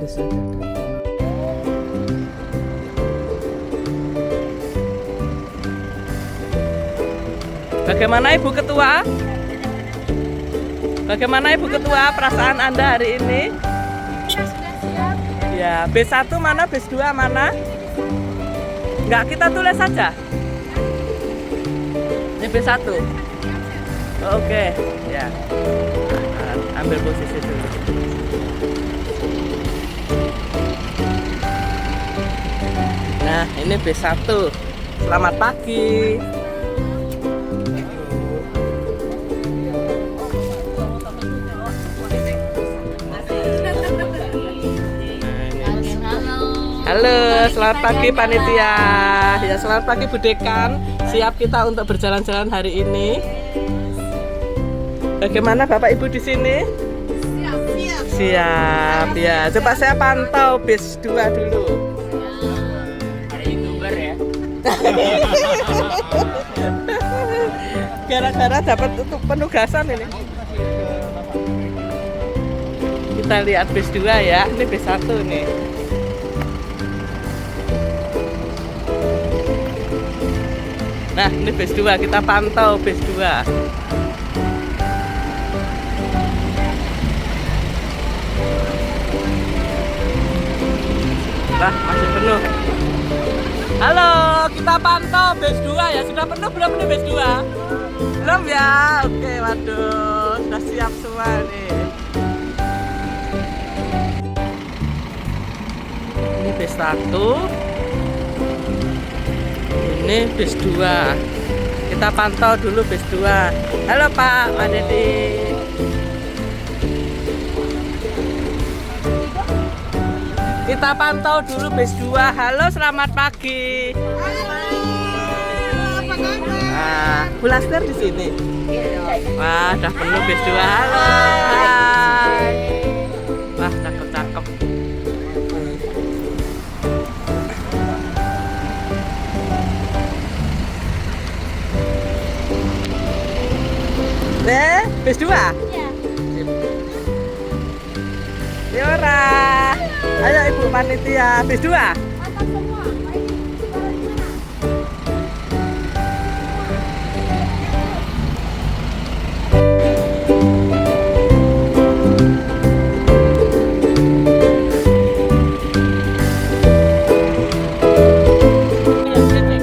sudah datang. Bagaimana Ibu Ketua? Bagaimana Ibu Ketua perasaan Anda hari ini? Ya, sudah siap. Ya, B1 mana, B2 mana? Enggak, kita tulis saja. Ini B1. Oke, ya. Ambil posisi dulu. Nah, ini B1. Selamat pagi. Halo, selamat pagi panitia. Ya, selamat pagi Bu Dekan. Siap kita untuk berjalan-jalan hari ini. Bagaimana Bapak Ibu di sini? Siap. Siap. Ya, coba saya pantau bis 2 dulu. Ada YouTuber ya. Gara-gara dapat untuk penugasan ini. Kita lihat bis 2 ya. Ini bis 1 nih. Nah, ini bis 2, kita pantau bis 2. Nah, masih penuh. Halo, kita pantau bis 2 ya. Sudah penuh belum nih bis 2? Belum ya? Oke, waduh, sudah siap semua nih. Ini bis 1. Ini bis 2. Kita pantau dulu bis 2. Halo Pak Dedi. Kita pantau dulu bis 2. Halo, selamat pagi. Nah, Bu Laster di sini. Wah, udah penuh bis 2. Halo. Hai. Wah, cakep-cakep. Bis 2? Iya. Yora. Ayo Ibu panitia, bis 2. Mantap semua. Baik, sekarang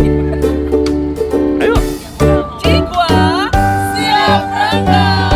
di mana? Ayo. Cikwa. Siap berangkat.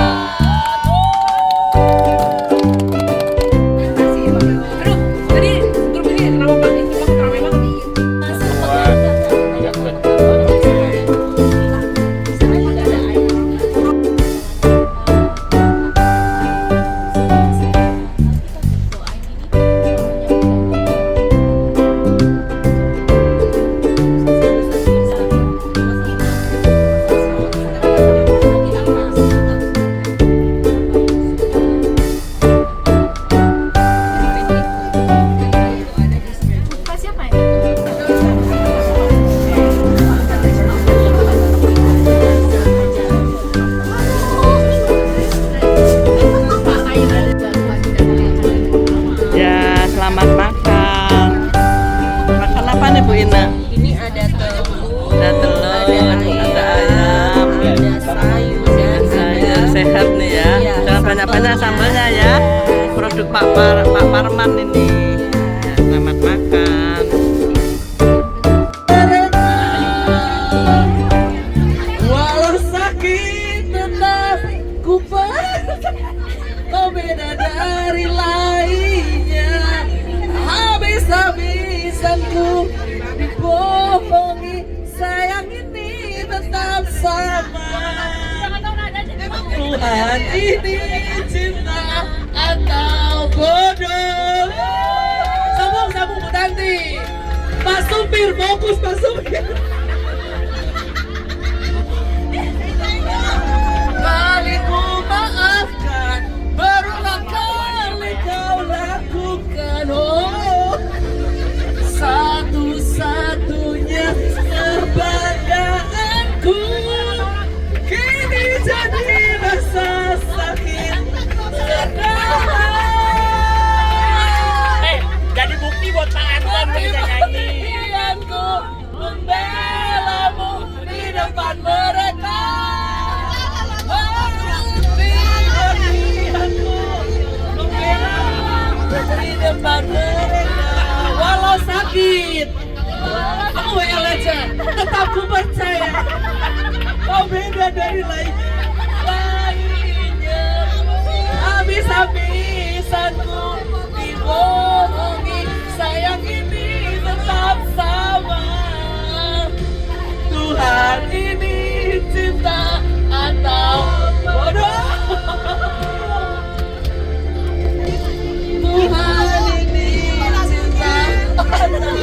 Selamat makan. Makan apa nih Bu Ina? Ini ada telur, Ada telur, ada ayam, ada sayur, dan sayur sehat nih ya. Iya, Jangan banyak-banyak sambalnya ya. Produk Pak Parman ini. Ya, selamat makan. Walau sakit tetap ku kau beda dari lainnya. Habis-habisanku dibohongi, sayang ini tetap sama. Tuhan ini cinta atau bodoh. Sambung Bu Tanti. Pak Supir, fokus Pak Supir. Kali ku maafkan, berulang kali kau lakukan. Oh, satu-satunya kebanggaanku kini jadi rasa sakit. depan mereka. Walau sakit, aku yang aja, tetap ku percaya. Kau beda dari lainnya. Habis-habisan ku dibohongi. Sayang ini tetap sama. Tuhan ini cinta atau bodoh. Tuhan ini cinta atau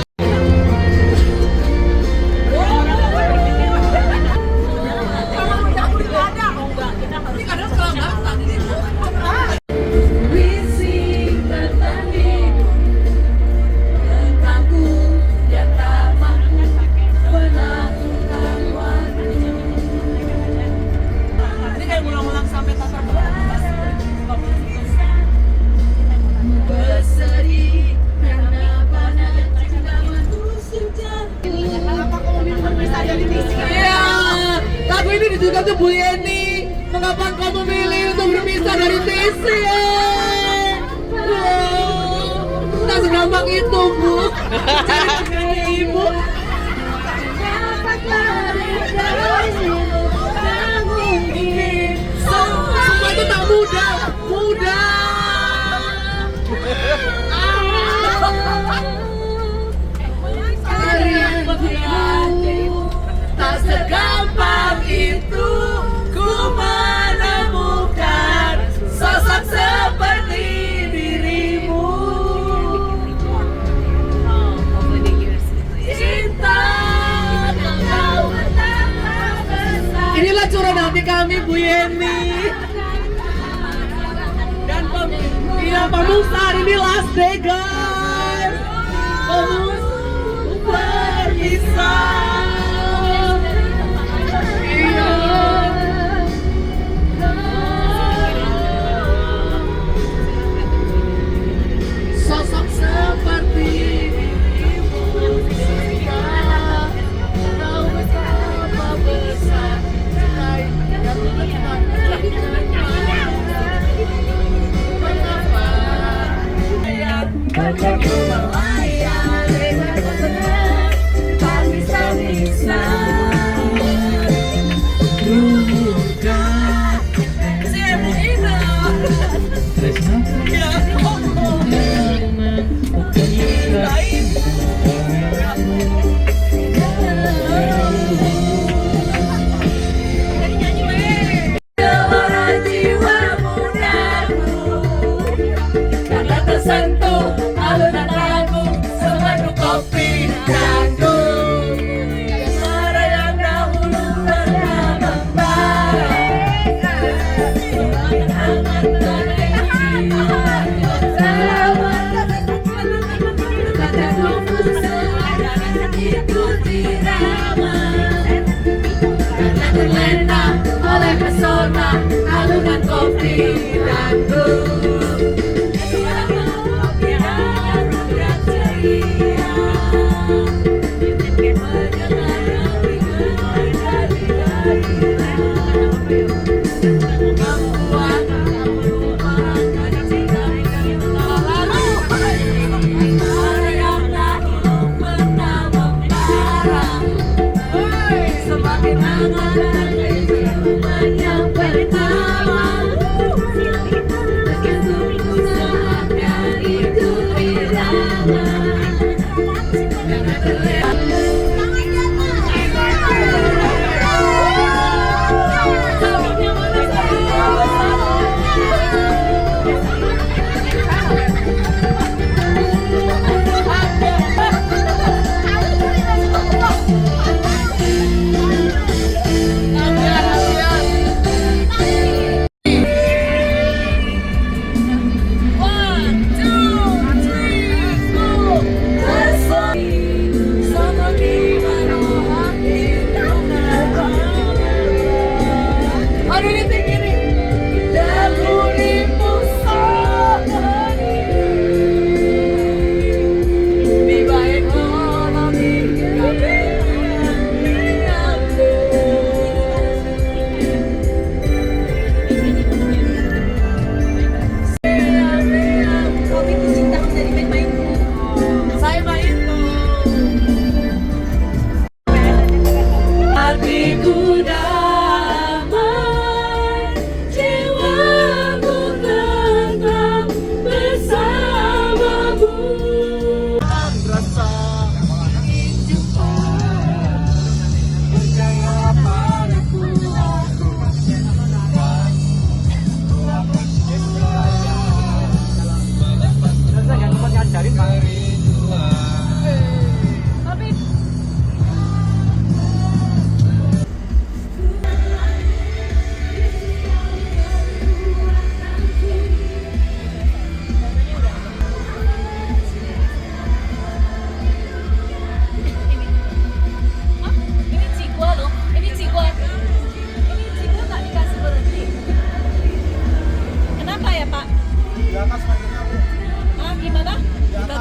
itu Bu Yeni, mengapa kau memilih untuk berpisah dari Tisi? Tak segampang itu, Bu. Cari ibu. Semua itu tak mudah, tak segampang itu ku menemukan sosok seperti dirimu. Cinta kau betapa besar. Inilah curahan hati kami, Bu Yeni. Dan pemirsa, ini last day, guys. Berpisah. Sosok seperti dirimu, kau betapa besar. Mengapa melayang dengan tak bisa bukan siapa itu? Ya, Gelora jiwa mudaku karena tersentuh alunan lagu semadu kopi dangdut. Suara yang dahulu pernah membara semakin hangat dari jiwa bersama. Kata tunggu seakan ikuti irama karena terlena oleh pesona alunan kopi dangdut. Semakin hangat dari yang pertama.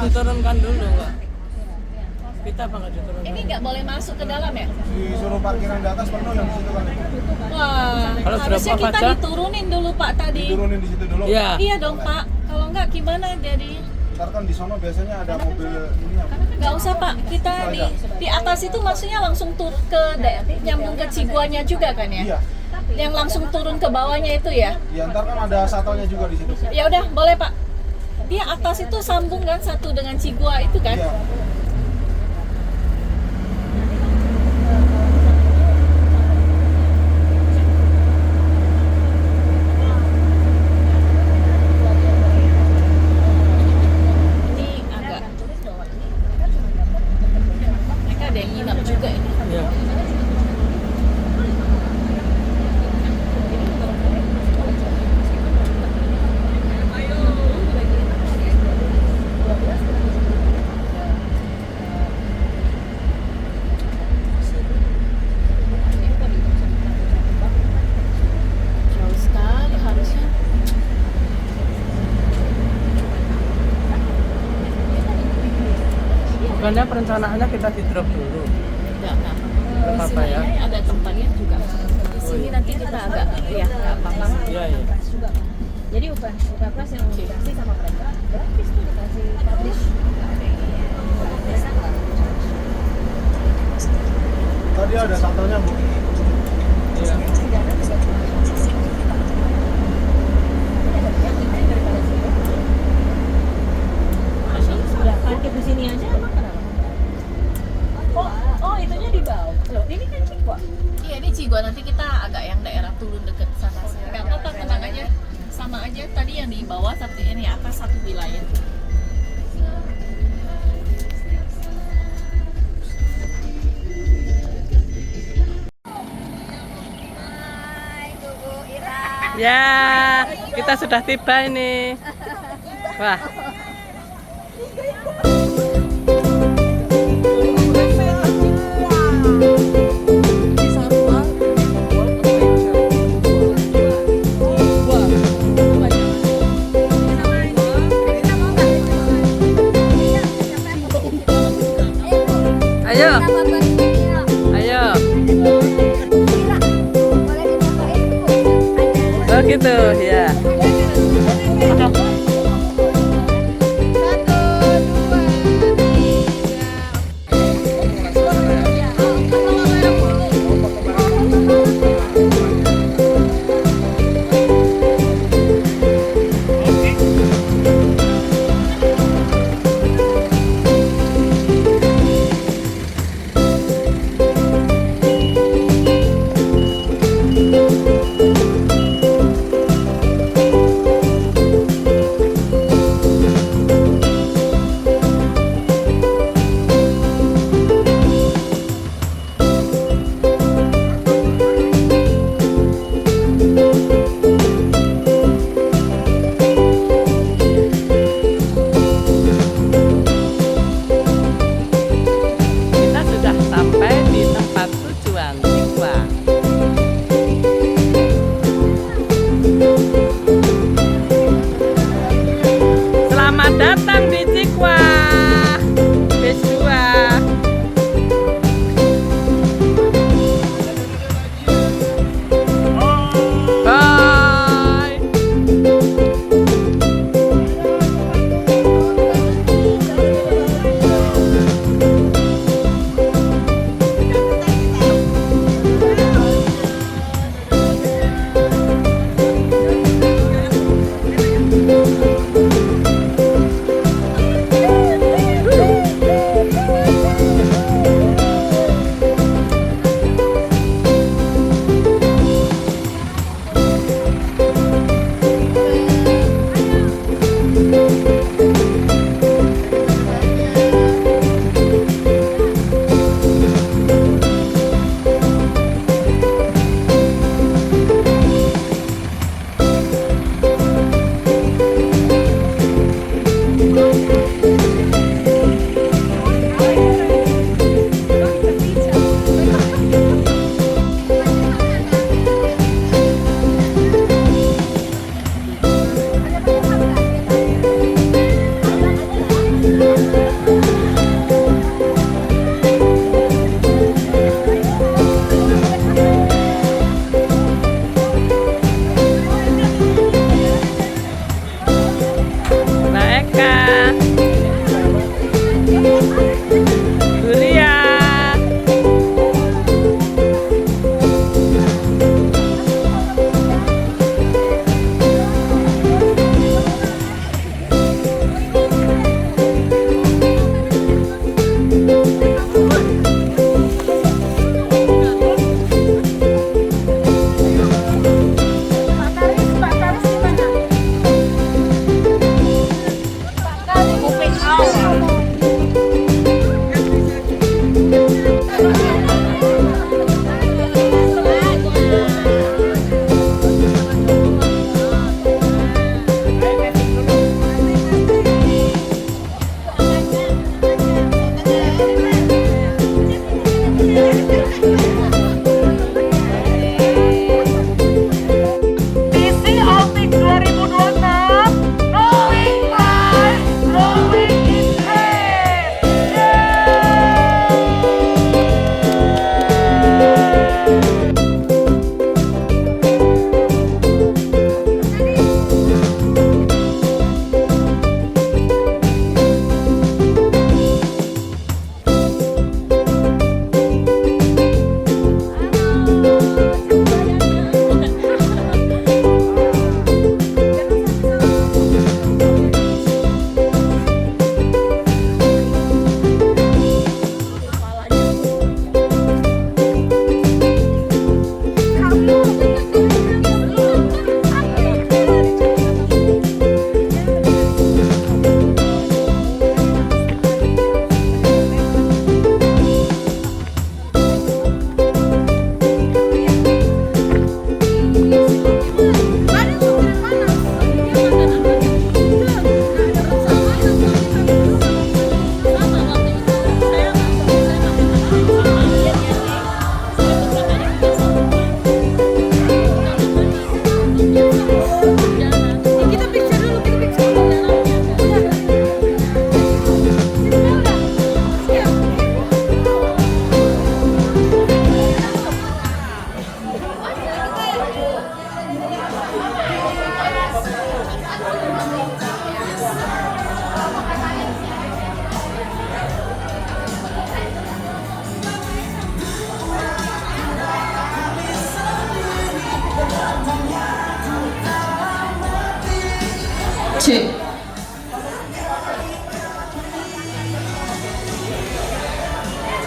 diturunkan dulu Pak. Kita apa nggak diturunkan? Ini nggak boleh masuk ke dalam ya? Disuruh parkiran di atas penuh yang di situ kan. Wah, Kalau harusnya sudah kita baca? diturunin dulu Pak tadi. Diturunin di situ dulu. Iya. Iya dong Pak, kalau nggak gimana jadi? Ntar kan di sono biasanya ada mobil ini yang Nggak usah Pak, kita di atas itu maksudnya langsung turun ke nyambung ke Ciguanya juga kan ya? iya. Yang langsung turun ke bawahnya itu ya? Iya, ntar kan ada shuttle-nya juga di situ. Ya udah, boleh Pak. Dia atas itu sambung kan satu dengan Cigua itu kan? Iya. Ini agak mereka ada yang nginap juga ini. Iya. Jauh sekali harusnya. Bukannya perencanaannya kita di drop dulu. Enggak. Drop apa ya? Ini ada tempatnya juga. Di sini nanti kita agak ya nggak apa-apa. Iya iya. Jadi UPPS yang dikasih sama mereka gratis tuh dikasih publish. Tadi ada shuttle-nya, Bu. Iya. Udah parkir di sini aja emang kenapa? Oh itunya di bawah. Loh, ini kan Cikwa. Iya ini Cigua, nanti kita agak yang daerah turun deket sana. Nggak apa-apa, tenang aja. Sama aja tadi yang di bawah, tapi ini atas satu wilayah. Ya, kita sudah tiba ini. Wah. Ayo, ayo. Oh gitu, ya.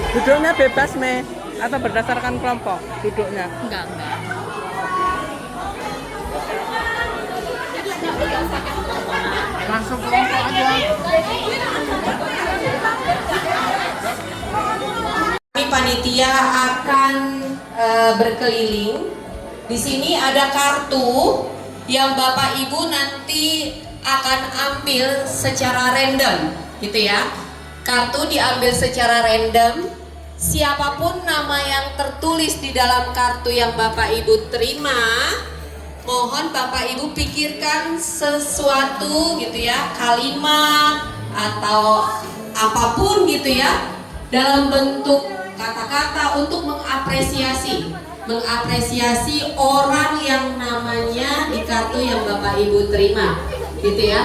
Duduknya bebas, Me? Atau berdasarkan kelompok duduknya? Enggak. Langsung kelompok aja. Kami panitia akan berkeliling. Di sini ada kartu yang Bapak Ibu nanti akan ambil secara random, gitu ya. Kartu diambil secara random. Siapapun nama yang tertulis di dalam kartu yang Bapak Ibu terima, mohon Bapak Ibu pikirkan sesuatu gitu ya, kalimat atau apapun gitu ya, dalam bentuk kata-kata untuk mengapresiasi orang yang namanya di kartu yang Bapak Ibu terima, gitu ya.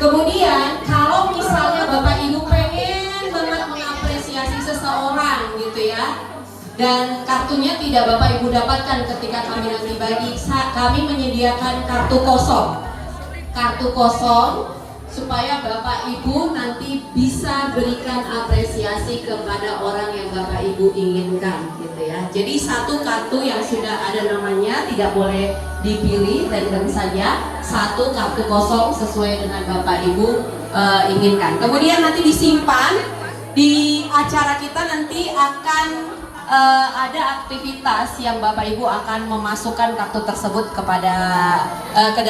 Kemudian kalau misalnya Bapak Ibu pengen banget mengapresiasi seseorang gitu ya, dan kartunya tidak Bapak Ibu dapatkan ketika kami nanti bagi, kami menyediakan kartu kosong supaya Bapak Ibu nanti bisa berikan apresiasi kepada orang yang Bapak Ibu inginkan, gitu ya. Jadi satu kartu yang sudah ada namanya tidak boleh dipilih, random saja, satu kartu kosong sesuai dengan Bapak Ibu inginkan. Kemudian nanti disimpan di acara kita, nanti akan ada aktivitas yang Bapak Ibu akan memasukkan kartu tersebut kepada ke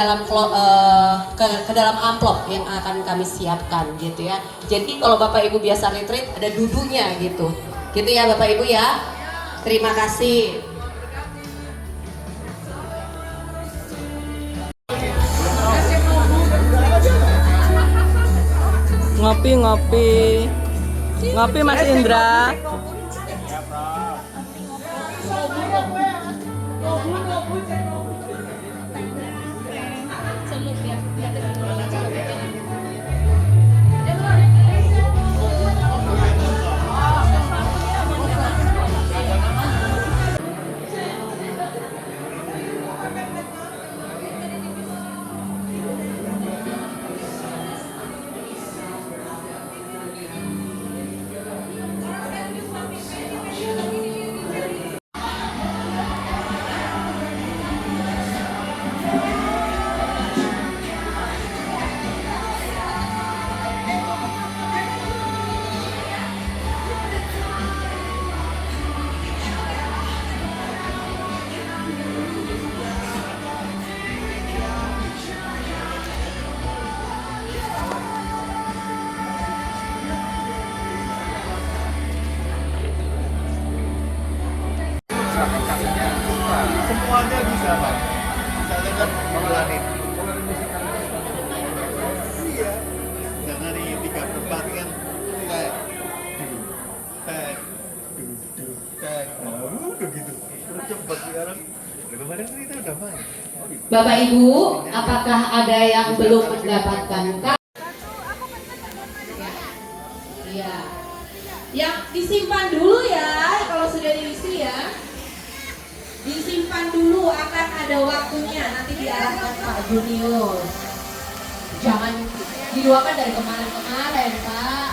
dalam amplop yang akan kami siapkan, gitu ya. Jadi kalau Bapak Ibu biasa retreat ada dudunya gitu ya Bapak Ibu ya. Terima kasih. Ngopi Mas Indra. Semuanya bisa, Pak. Misalnya kan mengelanin. Iya. Jangan di 3 tempat kan kayak begitu. Cepat sekarang. Kemarin kita udah main. Bapak Ibu, apakah ada yang belum mendapatkan kartu? Iya. Yang disimpan dulu ya, kalau sudah diisi ya. Disimpan dulu, akan ada waktunya, nanti diarahkan Pak Junius. Jangan diluapkan dari kemarin-kemarin, Pak.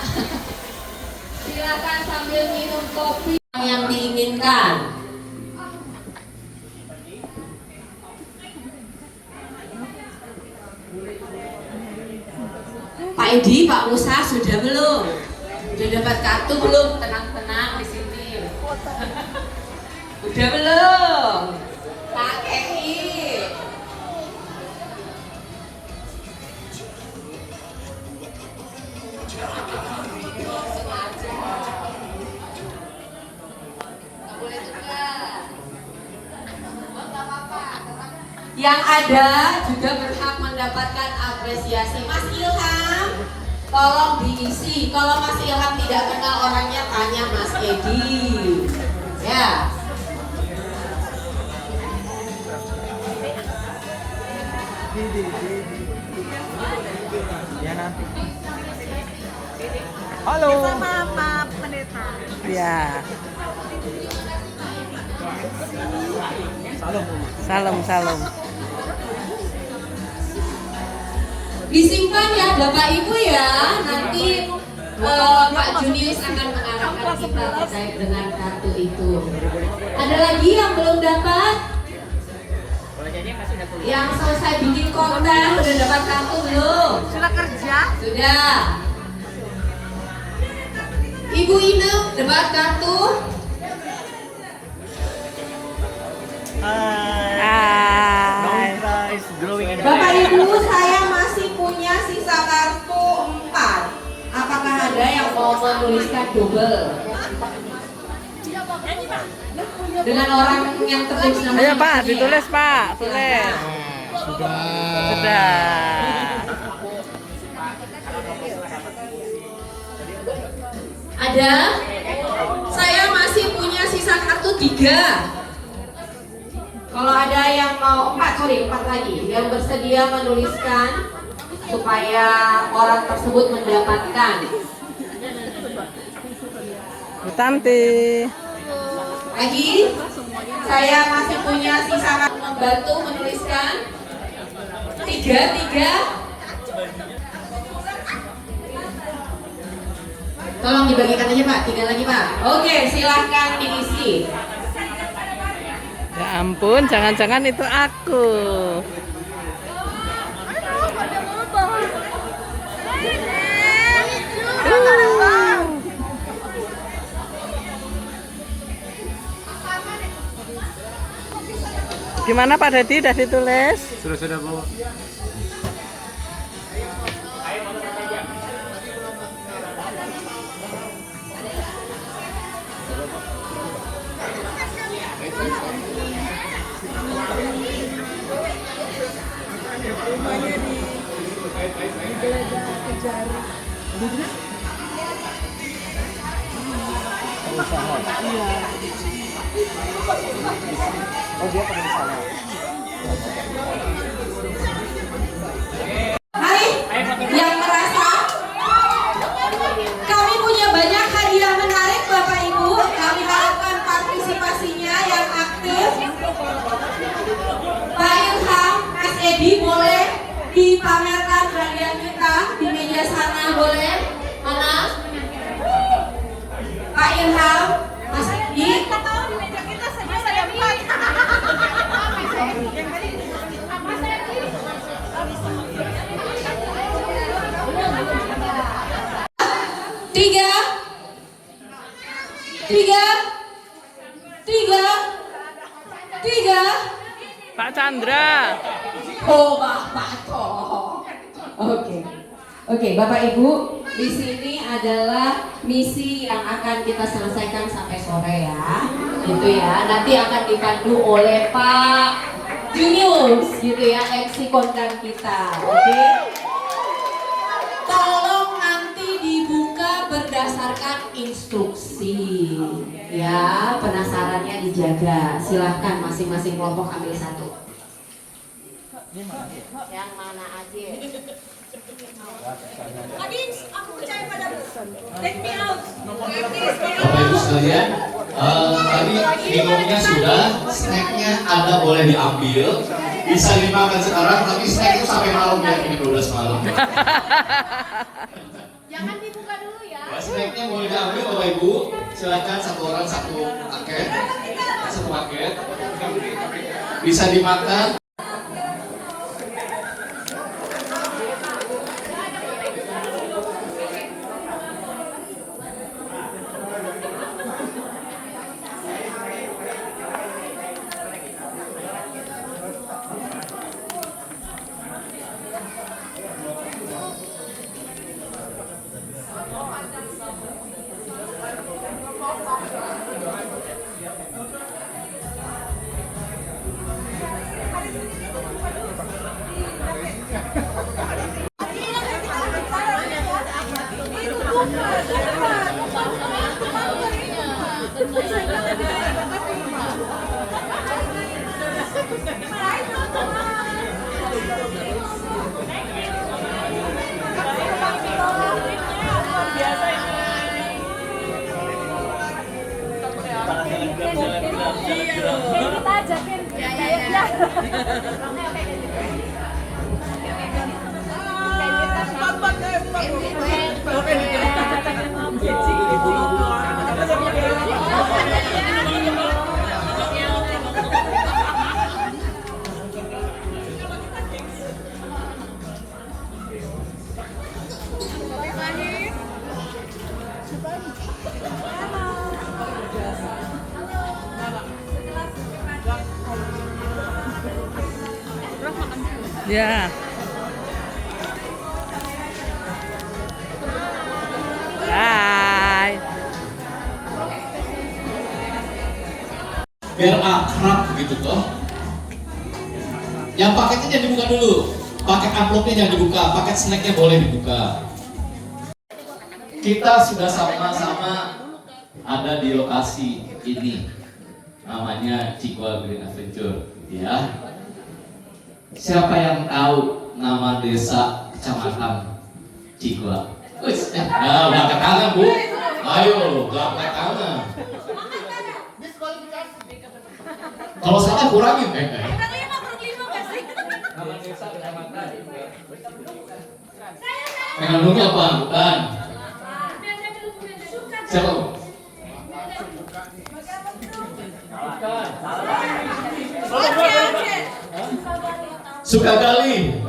Silakan sambil minum kopi yang diinginkan. Pak Edi, Pak Musa sudah belum? Sudah dapat kartu belum? Tenang-tenang di sini. Udah belum? Pak Edi. Yang ada juga berhak mendapatkan apresiasi. Mas Ilham, tolong diisi. Kalau Mas Ilham tidak kenal orangnya, tanya Mas Edi. Ya. Ya nanti. Halo. Sama Pak Pendeta. Ya. Salam. Disimpan ya Bapak Ibu ya. Nanti Pak Junius akan rekan-rekan kita terkait dengan kartu itu. Ada lagi yang belum dapat? Boleh jadi yang masih udah kuliah. Yang selesai bikin konten udah dapat kartu belum? Sudah kerja? Sudah. Ibu Ine dapat kartu? Hai. Is growing in Bapak Ibu, saya masih punya sisa kartu 4. Apakah ada yang mau menuliskan double? Dengan orang yang tertulis nama. Ayo Pak, ditulis Pak, tulis. Sudah. Ada? Saya masih punya sisa kartu 3. Kalau ada yang mau 4 lagi yang bersedia menuliskan supaya orang tersebut mendapatkan. Bu Tanti. Lagi, saya masih punya sisa kartu, membantu menuliskan 3. Tolong dibagikan aja Pak, 3 lagi Pak. Oke, silahkan diisi. Ya ampun, jangan-jangan itu aku. Gimana Pak Dedi, udah ditulis? Sudah Bu. Hai, yang merasa kami punya banyak hadiah menarik Bapak Ibu, kami harapkan partisipasinya yang aktif. Pak Ilham, Mas Edi boleh dipamerkan hadiah kita di meja sana, boleh? Mana? Pak Ilham, Mas Edi. Tiga. Pak Chandra. Oh, Bapak toh. Oke, Bapak Ibu, di sini adalah misi yang akan kita selesaikan sampai sore ya. Gitu ya. Nanti akan dipandu oleh Pak Junius gitu ya, MC kondang kita. Oke. Tolong nanti dibuka berdasarkan instruksi. Ya, penasarannya dijaga. Silahkan masing-masing kelompok ambil 1. Yang mana aja? Bapak Ibu sekalian, tadi minumnya sudah, snacknya Anda boleh diambil, bisa dimakan sekarang, tapi snack itu sampai malam ya, ini 12 malam. Jangan dibuka dulu ya. Snacknya boleh diambil Bapak Ibu, silakan satu orang satu paket, bisa dimakan. Kita ajakin. Ya. Ya. Hai. Biar akrab gitu toh. Yang paketnya jangan dibuka dulu. Paket amplopnya jangan dibuka, paket snacknya boleh dibuka. Kita sudah sama-sama ada di lokasi ini. Namanya Cigua Green Adventure, ya. Siapa yang tahu nama desa kecamatan Cigua? Wis, nah, udah angkat tangan, Bu. Ayo, udah angkat tangan. Kalau salah kurangin, Nama desa kecamatan. Mengandungi apa? Bukan. Siapa? Sukagali.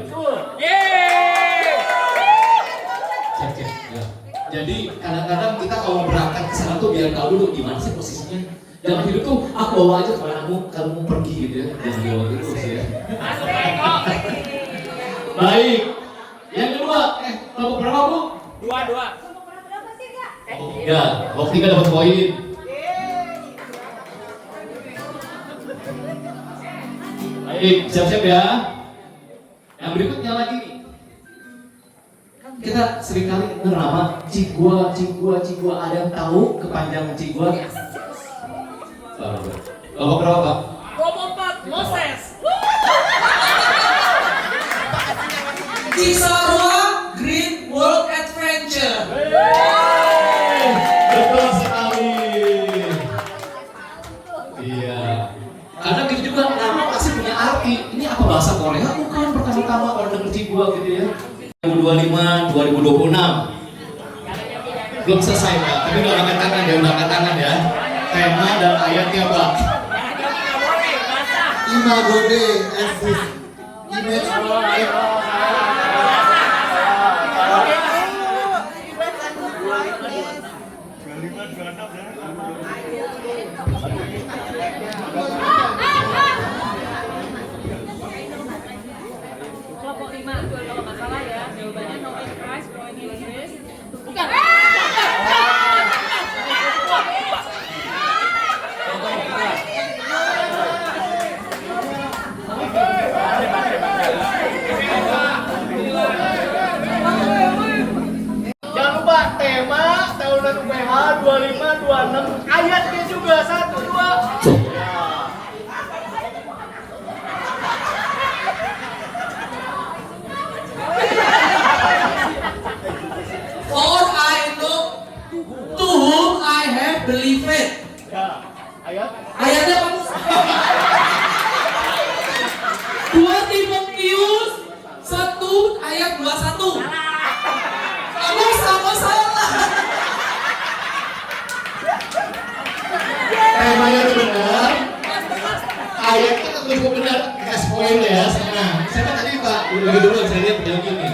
Cek, ya. Jadi kadang-kadang kita kalau berangkat ke sana tuh biar tahu dulu gimana sih posisinya. Dalam hidup tuh aku bawa aja kamu pergi gitu ya, jangan bawa terus ya. Baik. Yang kedua, kelompok berapa Bu? Dua. Oh, ya, kelompok 3 dapat poin. Baik, siap-siap ya. Yang berikutnya lagi nih. Kita seringkali dengar nama Cigua. Ada yang tahu kepanjangan Cigua? Kelompok berapa Pak? Kelompok 4 Moses. Cisarua Green World Adventure. Betul sekali. Iya. Karena kita juga nama pasti punya arti. Ini apa bahasa Korea? Bukan pertama-tama kalau denger Cigua gitu ya. 2025, 2026. Belum selesai Pak, tapi udah angkat tangan ya, Tema dan ayatnya Pak. Imago Dei as this image of Kelompok 5 kalau nggak salah ya, jawabannya no Christ, going in Inggris. Bukan. Jangan lupa tema tahunan UPH 2526 ayatnya juga 1, 2. For I know to whom I have believed. Ya, ayat. Ayatnya apa? 2 Timotius 1 ayat 21. Kamu sama salah. Temanya itu benar. Ayatnya kan lebih benar. Kasih poin ya. Nah, siapa tadi Pak? Udah dulu saya lihat yang ini.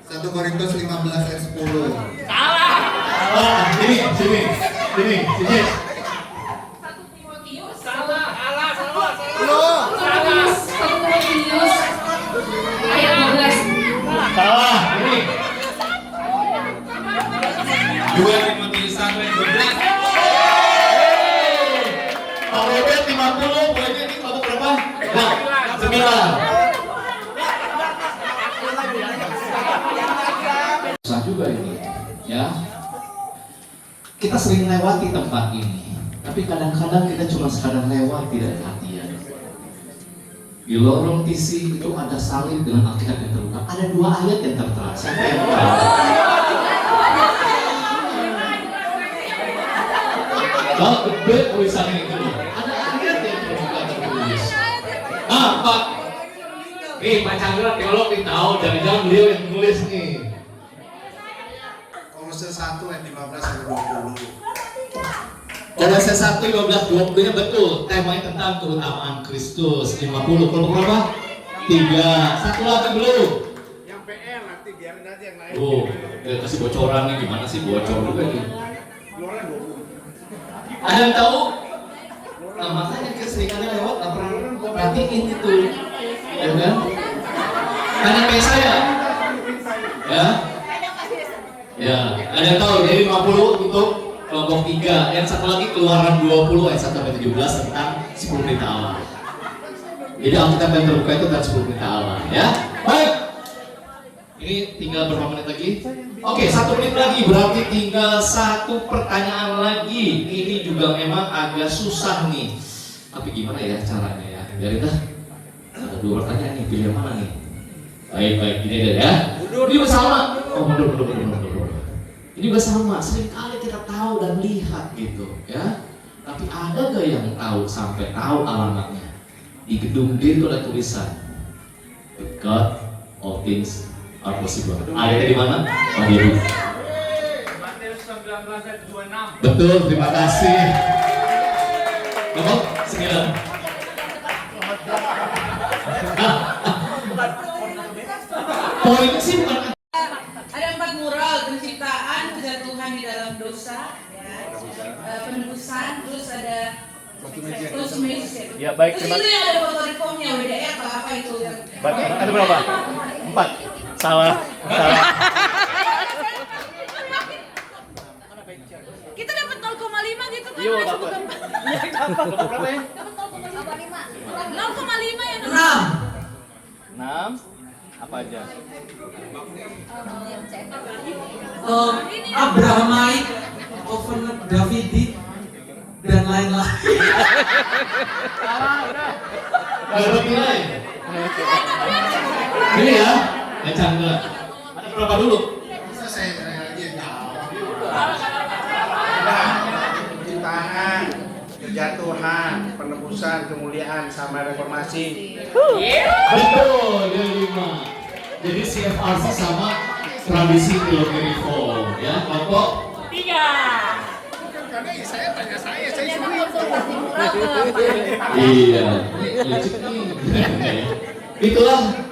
1 Korintus 15 ayat 10. Ah, sini. 1 Timotius. Salah. Ayat 12. Salah. Ini. 2 Timotius 1 ayat 12. Pak Bebet 50, poinnya ini kelompok berapa? Nah, 9. Susah juga ini, ya. Kita sering lewati tempat ini, tapi kadang-kadang kita cuma sekadar lewat, tidak perhatian. Di lorong TC itu ada salib dengan Alkitab yang terbuka. Ada 2 ayat yang tertera. Siapa yang tahu? Kalau gede tulisannya itu, ada ayat yang terbuka tertulis. Ah, Pak. Nih, Pak Chandra teolog nih tahu, jangan-jangan beliau yang nulis nih. Kolose 1 ayat 15 sampai 20. Kolose 1, 15, 20-nya betul. Temanya tentang keutamaan Kristus. 50, kelompok berapa? 3. Satu lagi belum? Yang PL nanti biarin aja yang lain. Oh, ya kasih bocoran nih, gimana sih bocor juga nih. Ada yang tahu? Nah, makanya keseringkali lewat, nggak pernah perhatiin itu, ya kan? Tanya kayak saya. Ya. Ya, ada yang tahu jadi 50 untuk kelompok 3. Yang satu lagi keluaran 20 ayat 1 sampai 17 tentang 10 perintah Allah. Jadi Alkitab yang terbuka itu tentang 10 perintah Allah, ya. Baik. Ini tinggal berapa menit lagi? Oke, 1 menit lagi berarti tinggal 1 pertanyaan lagi. Ini juga memang agak susah nih. Tapi gimana ya caranya ya? Biar kita ada 2 pertanyaan nih, pilih yang mana nih? Baik, gini deh ya. Ini juga sama. Oh, mundur. Ini juga sama. Seringkali kita tahu dan lihat gitu, ya. Tapi ada gak yang tahu sampai tahu alamatnya? Di gedung D itu ada tulisan With God all things are possible. Ayatnya di mana? Oh, di Matius 19 ayat 26. betul, terima kasih. Kamu sekian. Poinnya sih bukan. Ada 4 moral: penciptaan, kejatuhan di dalam dosa, ya, penebusan, terus ada consummation. Ya, baik, Terus itu yang ada foto reformnya WDR atau apa itu? Ada berapa? 4. Salah. Kita dapat 0,5 gitu kan? Iya, dapat. Berapa ya? 0,5 ya. 6. Apa aja? Abrahamite, Covenant Davidic, dan lain-lain. Ada nilai. Ini ya, enggak. Ada berapa dulu? Penciptaan, kejatuhan, penebusan, kemuliaan, sama reformasi. Betul, dia 5. Jadi CFRC sama tradisi teologi reform, ya, kelompok 3. iya, lucu nih. Itulah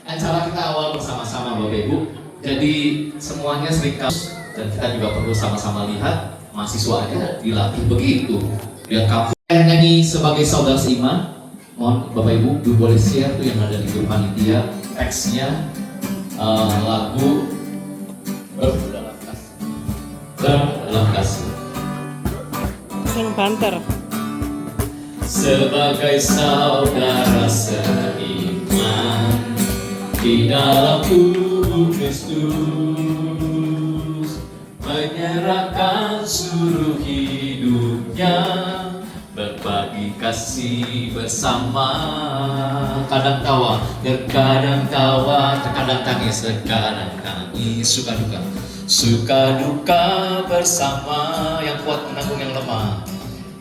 acara kita awal bersama-sama Bapak Ibu. Jadi semuanya seringkali dan kita juga perlu sama-sama lihat mahasiswa aja dilatih begitu. Biar kamu nyanyi sebagai saudara seiman. Mohon Bapak Ibu boleh share tuh yang ada di grup panitia teksnya, lagu dalam kasih. Sing banter. Sebagai saudara seiman di dalam tubuh Kristus, menyerahkan seluruh hidupnya, berbagi kasih bersama. Kadang tawa, terkadang tawa, terkadang tangis, suka duka bersama. Yang kuat menanggung yang lemah,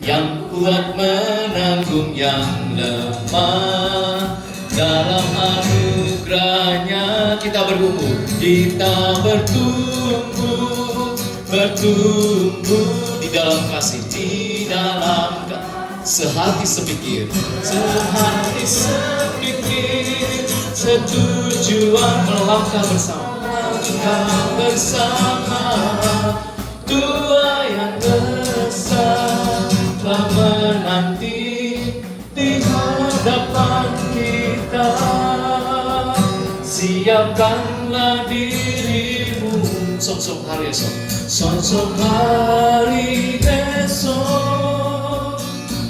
yang kuat menanggung yang lemah. Dalam anugerahnya kita bertumbuh, bertumbuh di dalam kasih, di dalam sehati sepikir, setujuan melangkah bersama, Tua yang besar telah menanti di hadapan kita. Siapkanlah dirimu, sok hari esok, sok hari esok,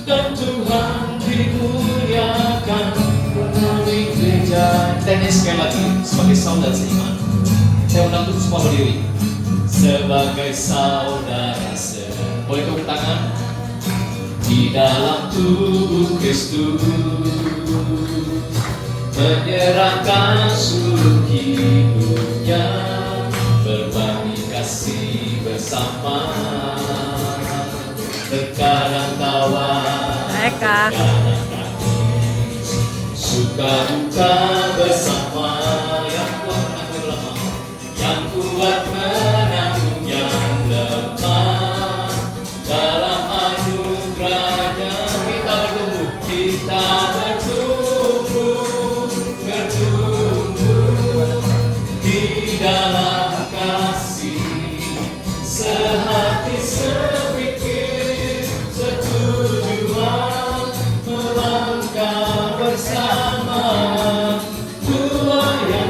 dan Tuhan dimuliakan melalui gereja. Teknik sekali lagi sebagai saudara seiman. Saya undang untuk semua berdiri. Sebagai saudara seiman, boleh tepuk tangan. Di dalam tubuh Kristus, menyerahkan seluruh hidupnya, berbagi kasih bersama. Terkadang tawa, terkadang tangis, suka duka bersama. Yang kuat menanggung yang lemah. Dalam anugerahnya kita bertumbuh, di dalam kasih, sehati sepikir, setujuan melangkah bersama. Tua yang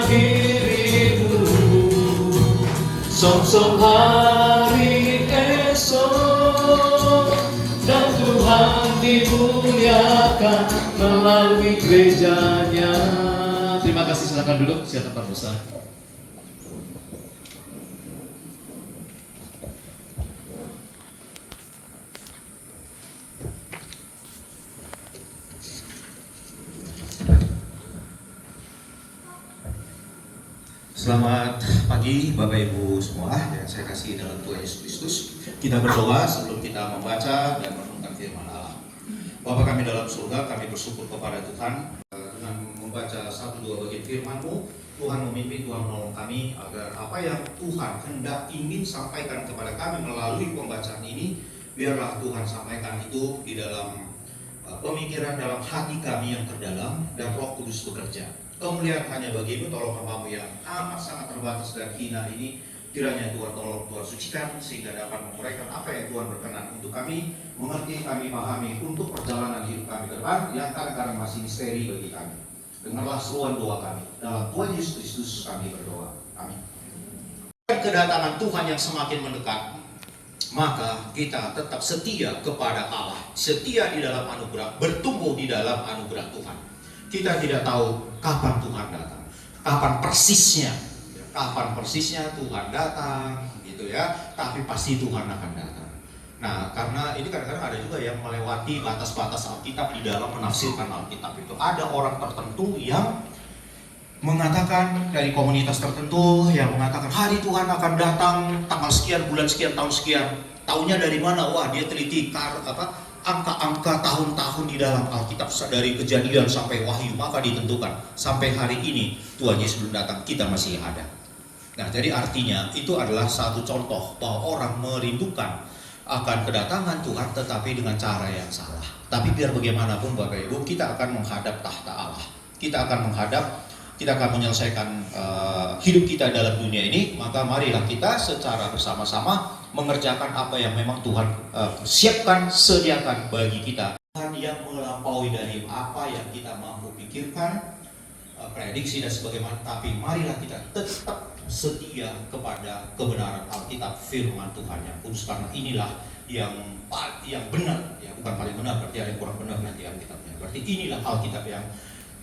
dirimu. Sok-sok hari esok, dan Tuhan dimuliakan melalui gerejanya. Terima kasih, silakan duduk, silakan Pak Musa. Selamat pagi Bapak Ibu semua yang saya kasih dalam Tuhan Yesus Kristus. Kita berdoa sebelum kita membaca dan merenungkan firman Allah. Bapa kami dalam surga, kami bersyukur kepada Tuhan dengan membaca 1-2 bagian firman-Mu. Tuhan memimpin, Tuhan menolong kami agar apa yang Tuhan hendak ingin sampaikan kepada kami melalui pembacaan ini, biarlah Tuhan sampaikan itu di dalam pemikiran dalam hati kami yang terdalam, dan Roh Kudus bekerja. Kemuliaan hanya bagimu, tolong hamba-Mu yang amat sangat terbatas dan hina ini. Kiranya Tuhan tolong, Tuhan sucikan sehingga dapat menguraikan apa yang Tuhan berkenan untuk kami mengerti, kami pahami untuk perjalanan hidup kami ke depan yang kadang-kadang masih misteri bagi kami. Dengarlah seruan doa kami, dalam Tuhan Yesus Kristus kami berdoa. Amin. Kedatangan Tuhan yang semakin mendekat, maka kita tetap setia kepada Allah, setia di dalam anugerah, bertumbuh di dalam anugerah Tuhan. Kita tidak tahu kapan Tuhan datang, kapan persisnya Tuhan datang, gitu ya. Tapi pasti Tuhan akan datang. Nah, karena ini kadang-kadang ada juga yang melewati batas-batas Alkitab di dalam menafsirkan Alkitab itu. Ada orang tertentu yang mengatakan dari komunitas tertentu yang mengatakan hari Tuhan akan datang tanggal sekian, bulan sekian, tahun sekian. Taunya dari mana? Wah, dia teliti angka-angka tahun-tahun di dalam Alkitab dari Kejadian sampai Wahyu, maka ditentukan sampai hari ini Tuhan Yesus belum datang, kita masih ada. Nah, jadi artinya itu adalah satu contoh bahwa orang merindukan akan kedatangan Tuhan tetapi dengan cara yang salah. Tapi biar bagaimanapun Bapak Ibu, kita akan menghadap tahta Allah. Kita akan menyelesaikan hidup kita dalam dunia ini, maka marilah kita secara bersama-sama mengerjakan apa yang memang Tuhan siapkan, sediakan bagi kita. Tuhan yang melampaui dari apa yang kita mampu pikirkan, prediksi dan sebagaimana. Tapi marilah kita tetap setia kepada kebenaran Alkitab, firman Tuhan yang kudus, karena inilah yang benar. Ya, bukan paling benar, berarti ada yang kurang benar nanti Alkitabnya. Berarti inilah Alkitab yang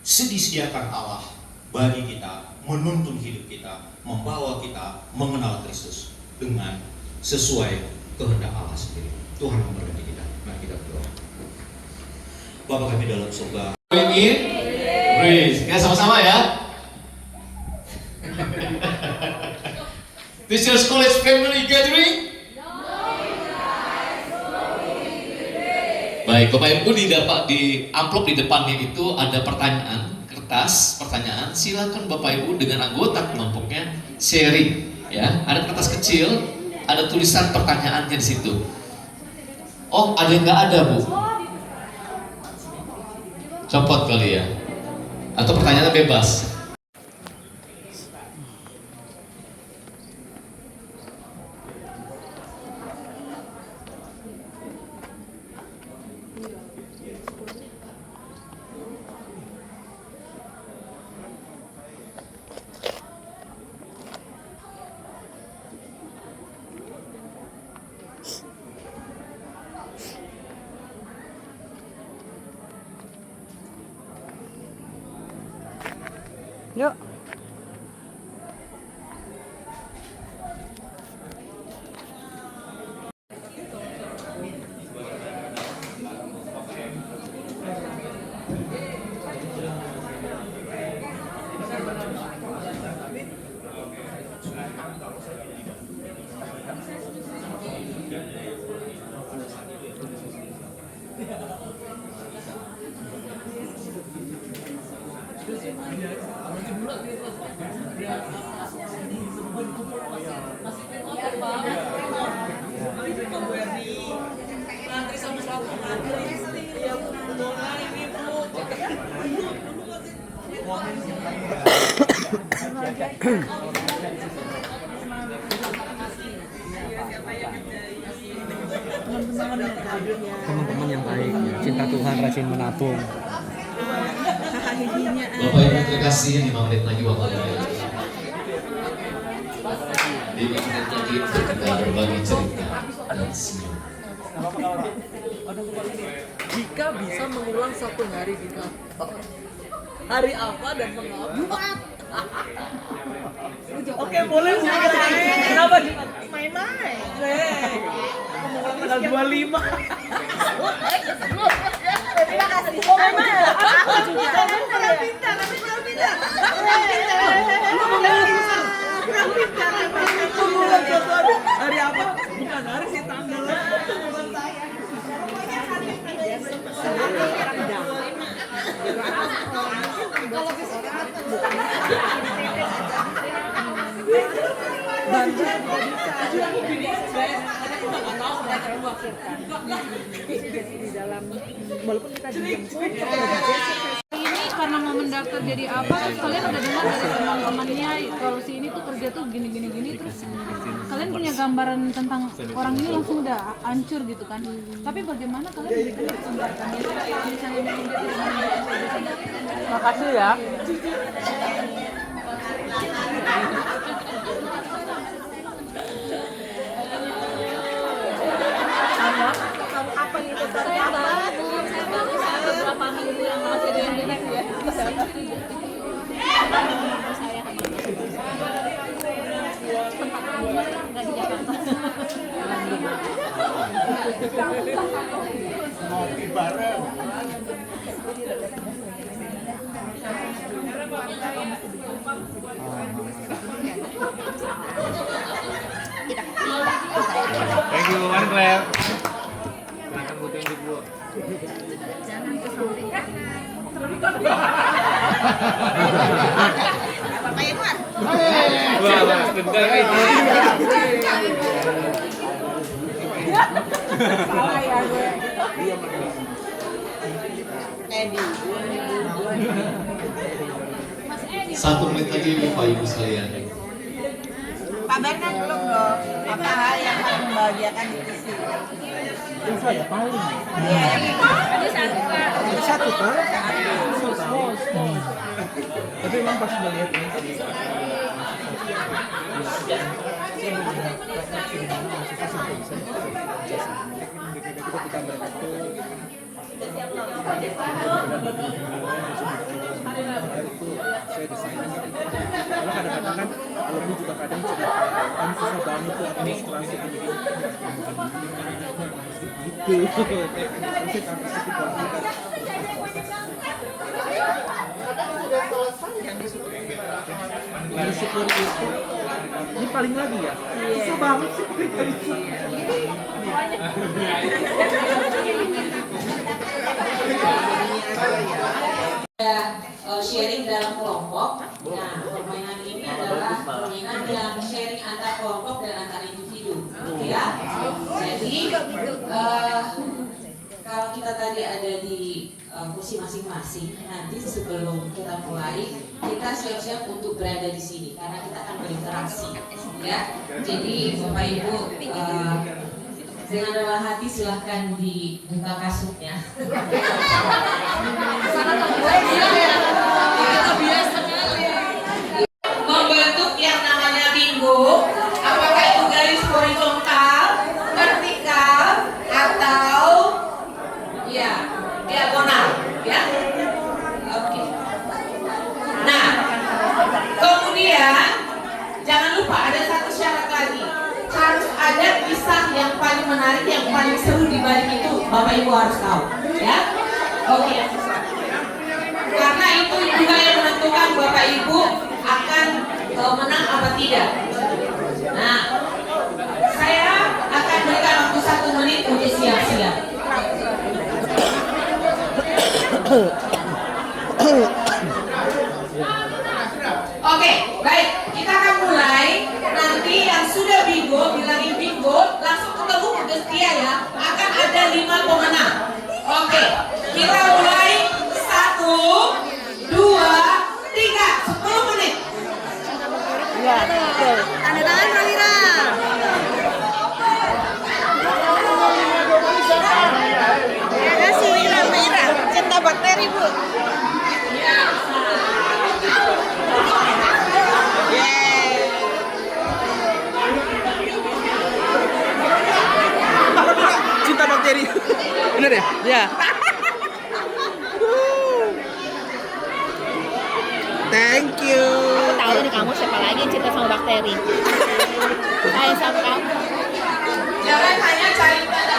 disediakan Allah bagi kita, menuntun hidup kita, membawa kita mengenal Kristus dengan sesuai kehendak Allah sendiri. Tuhan memberkati kita. Mari kita berdoa. Bapa kami dalam surga. Praise. Kita sama-sama ya. This is college family gathering. Baik, Bapak Ibu, di amplop di depannya itu ada pertanyaan, kertas pertanyaan. Silakan Bapak Ibu dengan anggota kelompoknya sharing. Ya, ada kertas kecil, ada tulisan pertanyaannya di situ. Oh, ada yang nggak ada, Bu? Copot kali ya? Atau pertanyaannya bebas? Yuk. Teman-teman yang baik, cinta Tuhan, rajin menabung. Hihinya Bapak Ibu terkasih 5 menit lagi waktunya. 5 menit lagi kita berbagi cerita dan senyum. Jika bisa mengulang satu hari di kantor, hari apa dan mengapa? Oke, boleh. Kenapa Jumat? Main-main. Mengulang tanggal 25. Terima kasih. Main-main. Aku juga. Pintar. Mengulang satu hari. Hari apa? Bukan hari sih, tanggal. Ini karena mau mendaftar jadi apa, terus kalian udah dengar dari teman-temannya kalau si ini tuh kerja tuh gini, terus kalian punya gambaran tentang orang ini langsung udah hancur gitu kan. Tapi bagaimana kalian memberikan kesempatan misalnya mungkin dia tidak mau. Makasih ya. Saya baru beberapa minggu yang masih di internet ya. Nggak di Jakarta. Ngopi bareng. Thank you, One Claire. Silakan Bu tunjuk Bu. Jangan kesampaian. Bapak Irwan. Wah, bentar ini. Salah ya gue. Edi. 1 menit lagi Bapak Ibu sekalian. Pak Bernard belum dong. Apa hal yang paling membahagiakan di sini? Saya paling. Iya, yang itu. Ada satu kan? Tapi emang pas melihat ini tadi. Saya desain karena kadang-kadang kan kalau gue juga kadang cerita kan susah banget tuh administrasi gitu yang syukur itu ini paling lagi ya susah banget sih Sharing dalam kelompok. Nah, permainan ini adalah permainan yang sharing antar kelompok dan antar individu, ya. Jadi kalau kita tadi ada di kursi masing-masing, nanti sebelum kita mulai, kita siap-siap untuk berada di sini karena kita akan berinteraksi, ya. Jadi Bapak Ibu dengan dalam hati silahkan dibuka kasutnya. Membentuk yang namanya bingo, apakah itu garis horizontal, vertikal, atau ya diagonal, ya. Oke. Nah, kemudian jangan lupa ada satu syarat lagi. Harus ada kisah yang paling menarik, yang paling seru di balik itu, Bapak Ibu harus tahu, ya. Oke. Karena itu juga yang menentukan Bapak Ibu akan menang apa tidak. Nah, saya akan berikan waktu 1 menit untuk siap-siap. Oke, baik. Kita akan mulai. Nanti yang sudah bingo, bilangin bingo, langsung ketemu bersedia ya. Akan ada 5 pemenang. Oke, kita mulai. 1, 2, 3, 10 menit. Iya, betul. Tanda tangan Malira. Terima kasih Mbak Ira. Cinta bakteri Bu. Bener ya? Ya. Thank you. Aku tahu dari kamu siapa lagi yang cinta sama bakteri. Sayang sama kamu. Jangan hanya cari pada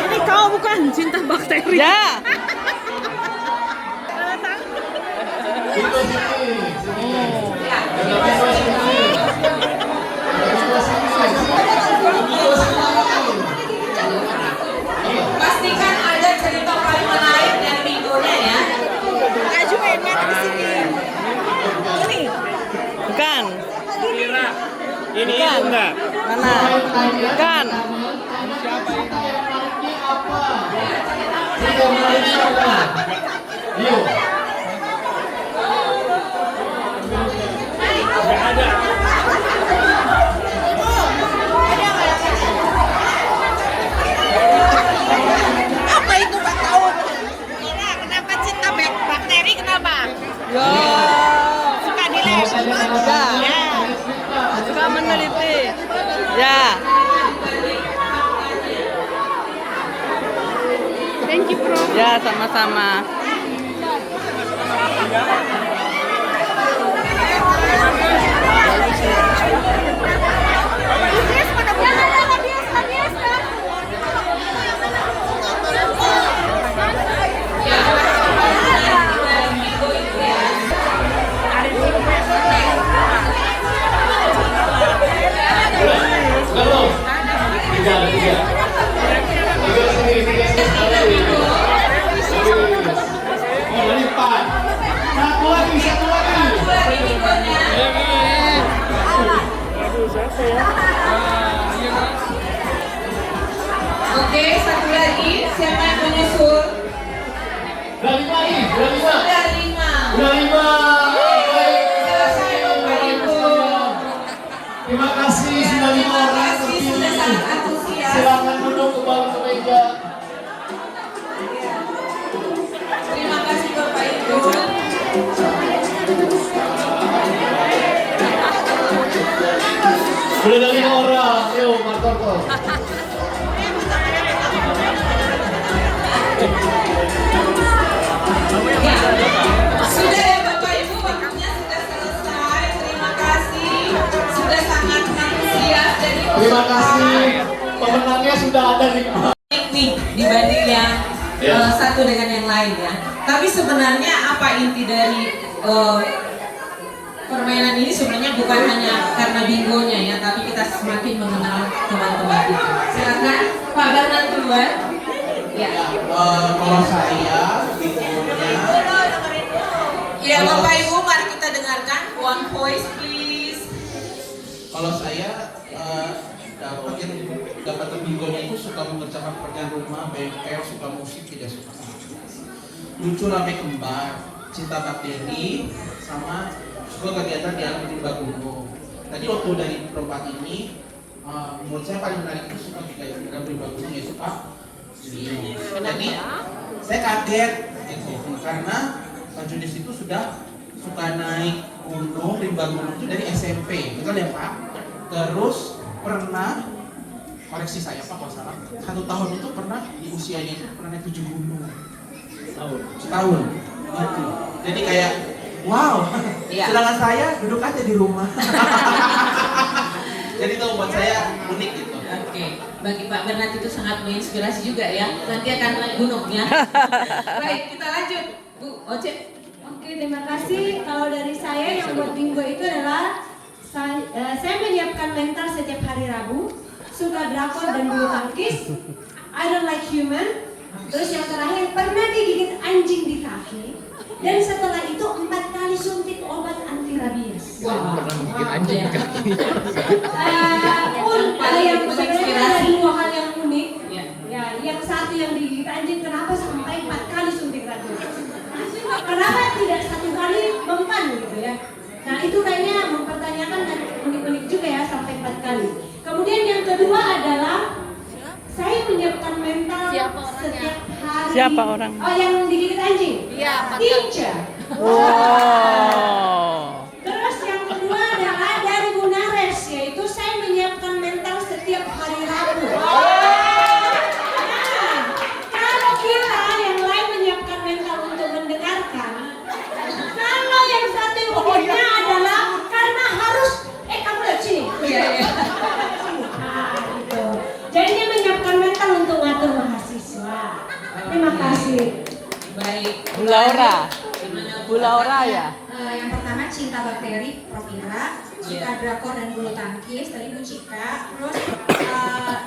Ini kau bukan cinta bakteri. Ya. pastikan ada cerita paling menarik dari minggunya ya. Aju enak di sini. Ini. Bukan. Ini Bukan. enggak. Mana? Bukan. Apa itu Pak tahu? Ira, kenapa cinta bakteri kenapa? Ya. Suka di lab. Ya. Suka meneliti. Ya. Thank you, Prof. Ya, sama-sama. Oke, satu lagi. Siapa yang menyusul? Sudah lima. Selesai Bapak Ibu. Terima kasih sudah 5 Terima orang kasih sudah sangat antusias. Silakan duduk kembali ke meja. Terima kasih Bapak Ibu. Sudah ada 5 orang. Yuk, Marco. Ya, sudah ya Bapak Ibu, waktunya sudah selesai. Terima kasih, sudah sangat antusias dari Terima kasih. Pemenangnya sudah ada di nih dibanding yang satu dengan yang lain ya. Tapi sebenarnya apa inti dari permainan ini sebenarnya bukan hanya karena bingonya ya, tapi kita semakin mengenal teman-teman kita. Silakan Pak Bernard duluan. Ya. Kalau saya bingonya Ya Bapak Ibu, mari kita dengarkan. One voice please. kalau saya dapat bingonya itu suka mengerjakan pekerjaan rumah, bengkel, suka musik, tidak suka lucu, rame, kembar, cinta bakteri, sama suka kegiatan di alam rimba gunung. Tadi waktu dari perempat ini, menurut saya paling menarik itu suka kegiatan di alam rimba gunung, yaitu Pak Dio. Jadi saya kaget gitu, karena Pak Judis itu sudah suka naik gunung, rimba gunung itu dari SMP, betul ya Pak? Terus pernah, koreksi saya Pak kalau salah, 1 tahun itu pernah di usianya itu pernah naik 7 gunung. Setahun gitu. Jadi kayak Wow. Iya. Sedangkan saya duduk aja di rumah. Jadi itu buat saya unik gitu. Oke, bagi Pak Bernard itu sangat menginspirasi juga ya. Nanti akan naik gunung ya. Baik, kita lanjut. Bu Oce. Oke, terima kasih. Kalau dari saya yang buat bingo itu adalah saya menyiapkan mental setiap hari Rabu, suka drakor dan bulu tangkis, I don't like human. Terus yang terakhir pernah digigit anjing di kaki. Dan setelah itu 4 kali suntik obat anti rabies. Wow. Bikin anjing di kaki. Yang sebenarnya ada 2 hal yang unik. Ya. Ya, yang satu yang digigit anjing kenapa sampai 4 kali suntik rabies? Kenapa tidak 1 kali mempan gitu ya? Nah itu kayaknya mempertanyakan dan unik-unik juga ya sampai 4 kali. Kemudian yang kedua adalah saya menyiapkan mental setiap hari. Siapa orang? Oh yang digigit anjing? Iya, Teacher. Wow. Terus yang kedua adalah dari Bu Nares, yaitu saya menyiapkan mental setiap hari Rabu. Nah, kalau kita yang lain menyiapkan mental untuk mendengarkan, kalau yang satu uniknya adalah karena harus, kamu lihat sini. Nah, gitu. Jadi dia menyiapkan mental untuk ngatur mahasiswa. Terima kasih. Baik. Bu Laura. Bu Laura ya. Yang pertama cinta bakteri, Prof. Indra, suka drakor dan bulu tangkis, tadi Bu Cika, terus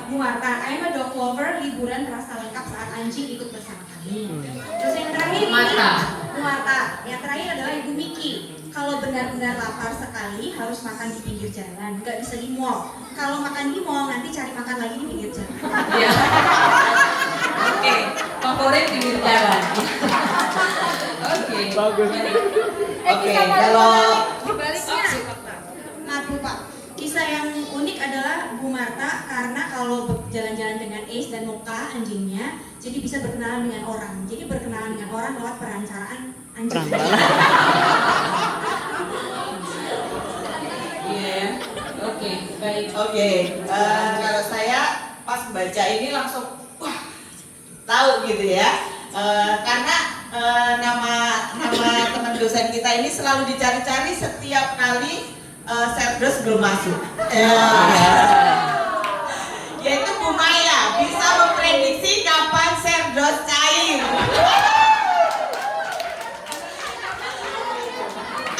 Bu Marta, I'm a dog lover, liburan terasa lengkap saat anjing ikut bersama kami. Terus yang terakhir ini, Bu Marta, yang terakhir adalah Ibu Miki. Kalau benar-benar lapar sekali harus makan di pinggir jalan, nggak bisa di mall. Kalau makan di mall nanti cari makan lagi di pinggir jalan. Ya. Oke, favorit pinggir jalan. Oke. Bagus. Oke, kalau Baliknya, maaf Bu Pak, kisah yang unik adalah Bu Marta karena kalau jalan-jalan dengan Ace dan Mocha anjingnya, jadi bisa berkenalan dengan orang. Jadi berkenalan dengan orang lewat perancaraan anjing. Iya. Oke, baik. Oke, kalau saya pas baca ini langsung wah tahu gitu ya. Karena nama teman dosen kita ini selalu dicari-cari setiap kali Serdos belum masuk. Yaitu Bu Maya bisa memprediksi kapan Serdos cair.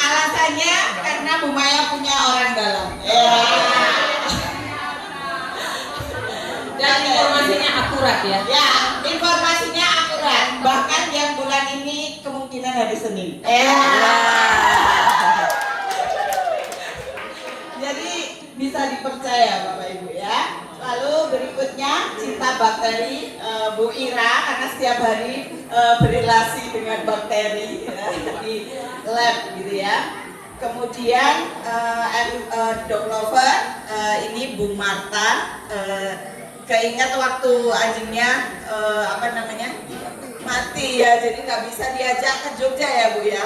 Alasannya karena Bu Maya punya orang dalam. Dan informasinya akurat ya. Ya, informasinya akurat. Bahkan yang bulan ini kemungkinan hari Senin. Jadi bisa dipercaya Bapak Ibu ya. Lalu berikutnya cinta bakteri Bu Ira karena setiap hari berrelasi dengan bakteri ya, di lab gitu ya. Kemudian dog lover ini Bu Marta keinget waktu anjingnya mati ya, jadi nggak bisa diajak ke Jogja ya Bu ya.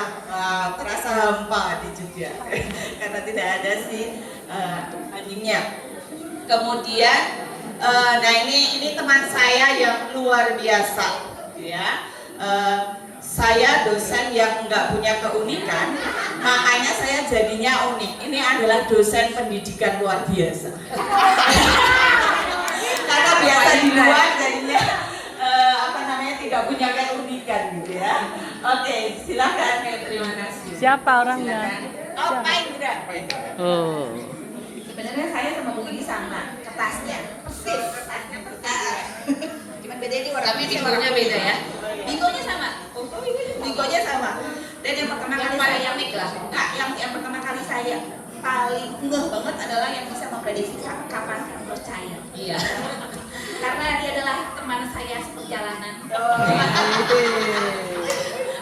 Terasa hampa di Jogja karena tidak ada si anjingnya. Kemudian nah ini teman saya yang luar biasa ya. Saya dosen yang nggak punya keunikan, makanya saya jadinya unik. Ini adalah dosen pendidikan luar biasa. Karena biasa di luar jadinya tidak punya keunikan gitu ya. Oke, silakan. Terima kasih. Siapa orangnya? Oh, Pak Indra. Oh. Sebenarnya saya sama Bu Gigi sama kertasnya, persis kertasnya persis. Cuma beda di warna. Tapi bingonya beda ya. Bingonya sama. Bingonya sama. Dan yang pertama kali paling saya unik lah. Enggak, yang pertama kali saya paling ngeh banget adalah yang bisa memprediksi kapan harus cair. Iya. Karena dia adalah teman saya seperjalanan.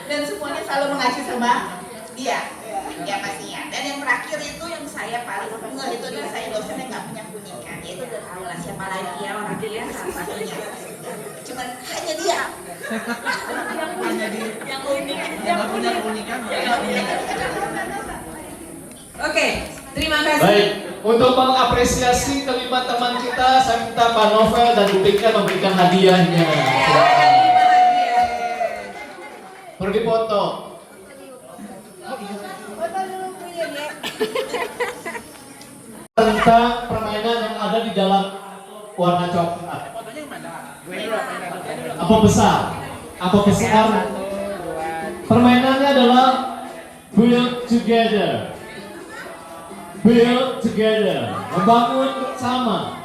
Dan semuanya selalu mengacu sama dia. Ya pastinya. Dan yang terakhir itu yang saya paling ngeh itu adalah saya dosennya nggak punya keunikan. Itu udah tahu lah siapa lagi ya orang dia salah satunya. Cuman hanya dia. hanya di Yang unik. yang nggak punya keunikan. Oke, terima kasih. Baik, untuk mengapresiasi kelima teman kita, saya minta Pak Novel dan Bu Pika memberikan hadiahnya. Silakan. Pergi foto. tentang permainan yang ada di dalam warna coklat. Apa besar? Apa besar? Permainannya adalah build together. Build together. Membangun bersama.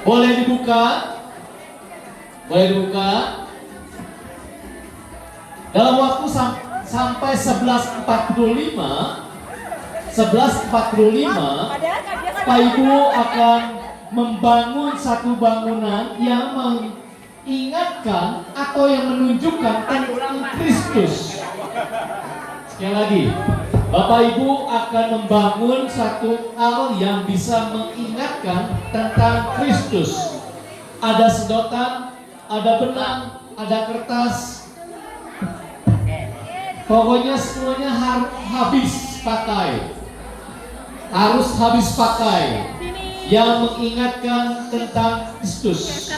Boleh dibuka? Boleh dibuka? Dalam waktu sampai 11.45 Pak Ibu akan membangun satu bangunan yang mengingatkan atau yang menunjukkan tentang Kristus. Sekali lagi, Bapak Ibu akan membangun satu hal yang bisa mengingatkan tentang Kristus. Ada sedotan, ada benang, ada kertas. Pokoknya semuanya habis pakai. Harus habis pakai. Yang mengingatkan tentang Kristus.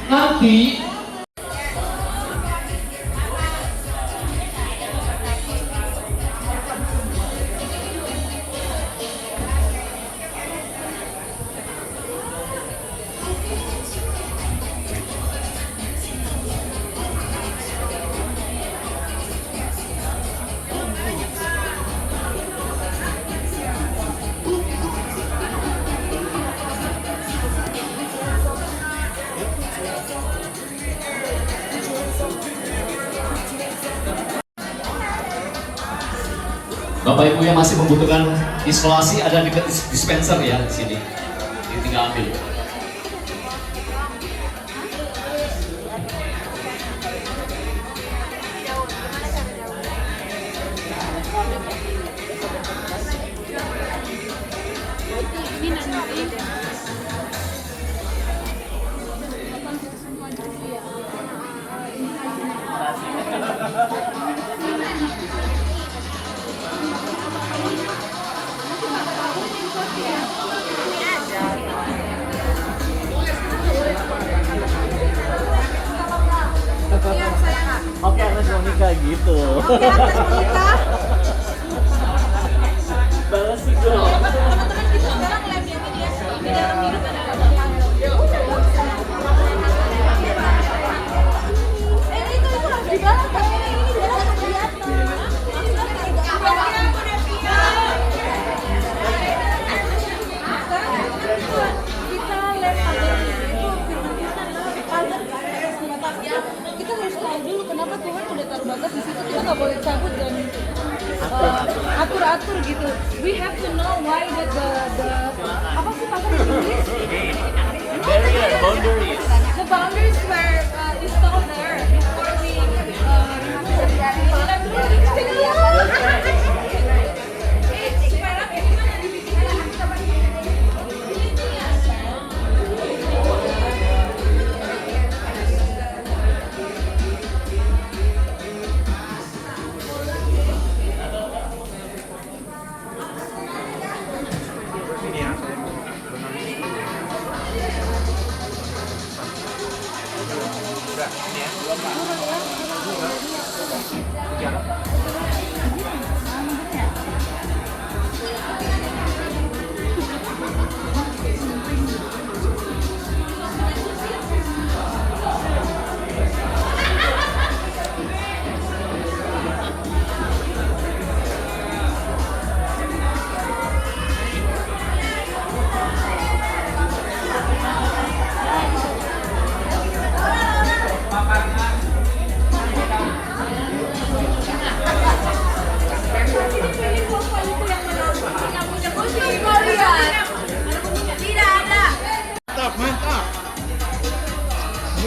Nanti Bapak Ibu yang masih membutuhkan isolasi ada di dispenser ya di sini. Tinggal ambil. Oke, Agnes mau nikah gitu. Oke, Agnes mau nikah. Balas sih dong. Teman-teman kita sekarang live yang ini ya. Di dalam hidup ada itu harus dibalas kamera ini di dalam kelihatan. Kita live pagar itu firman Tuhan pagar kita harus tahu dulu kenapa Tuhan udah taruh batas di situ, kita nggak boleh cabut dan atur-atur gitu. We have to know why the apa sih pagar di Inggris? Boundaries. The boundaries were installed there before we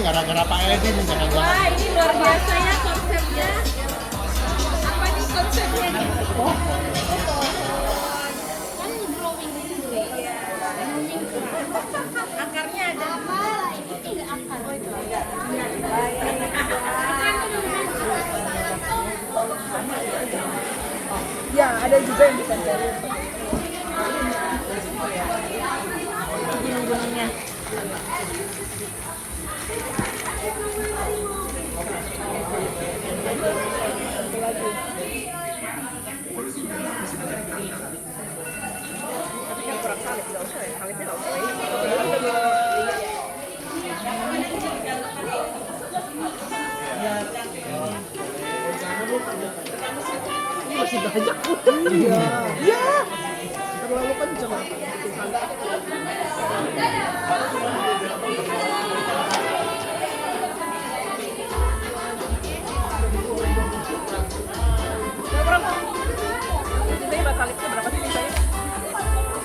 gara-gara Pak Edi nih gara-gara. Wah, ini luar biasa ya konsepnya. Apa nih konsepnya nih? Kan drawing gitu ya. Akarnya ada. Ini tidak akar. Oh itu enggak. Ya, ada juga yang bisa cari. Gunung-gunungnya. Masih banyak. Iya. Iya. Terlalu kenceng. Ini bakalipnya berapa sih biasanya?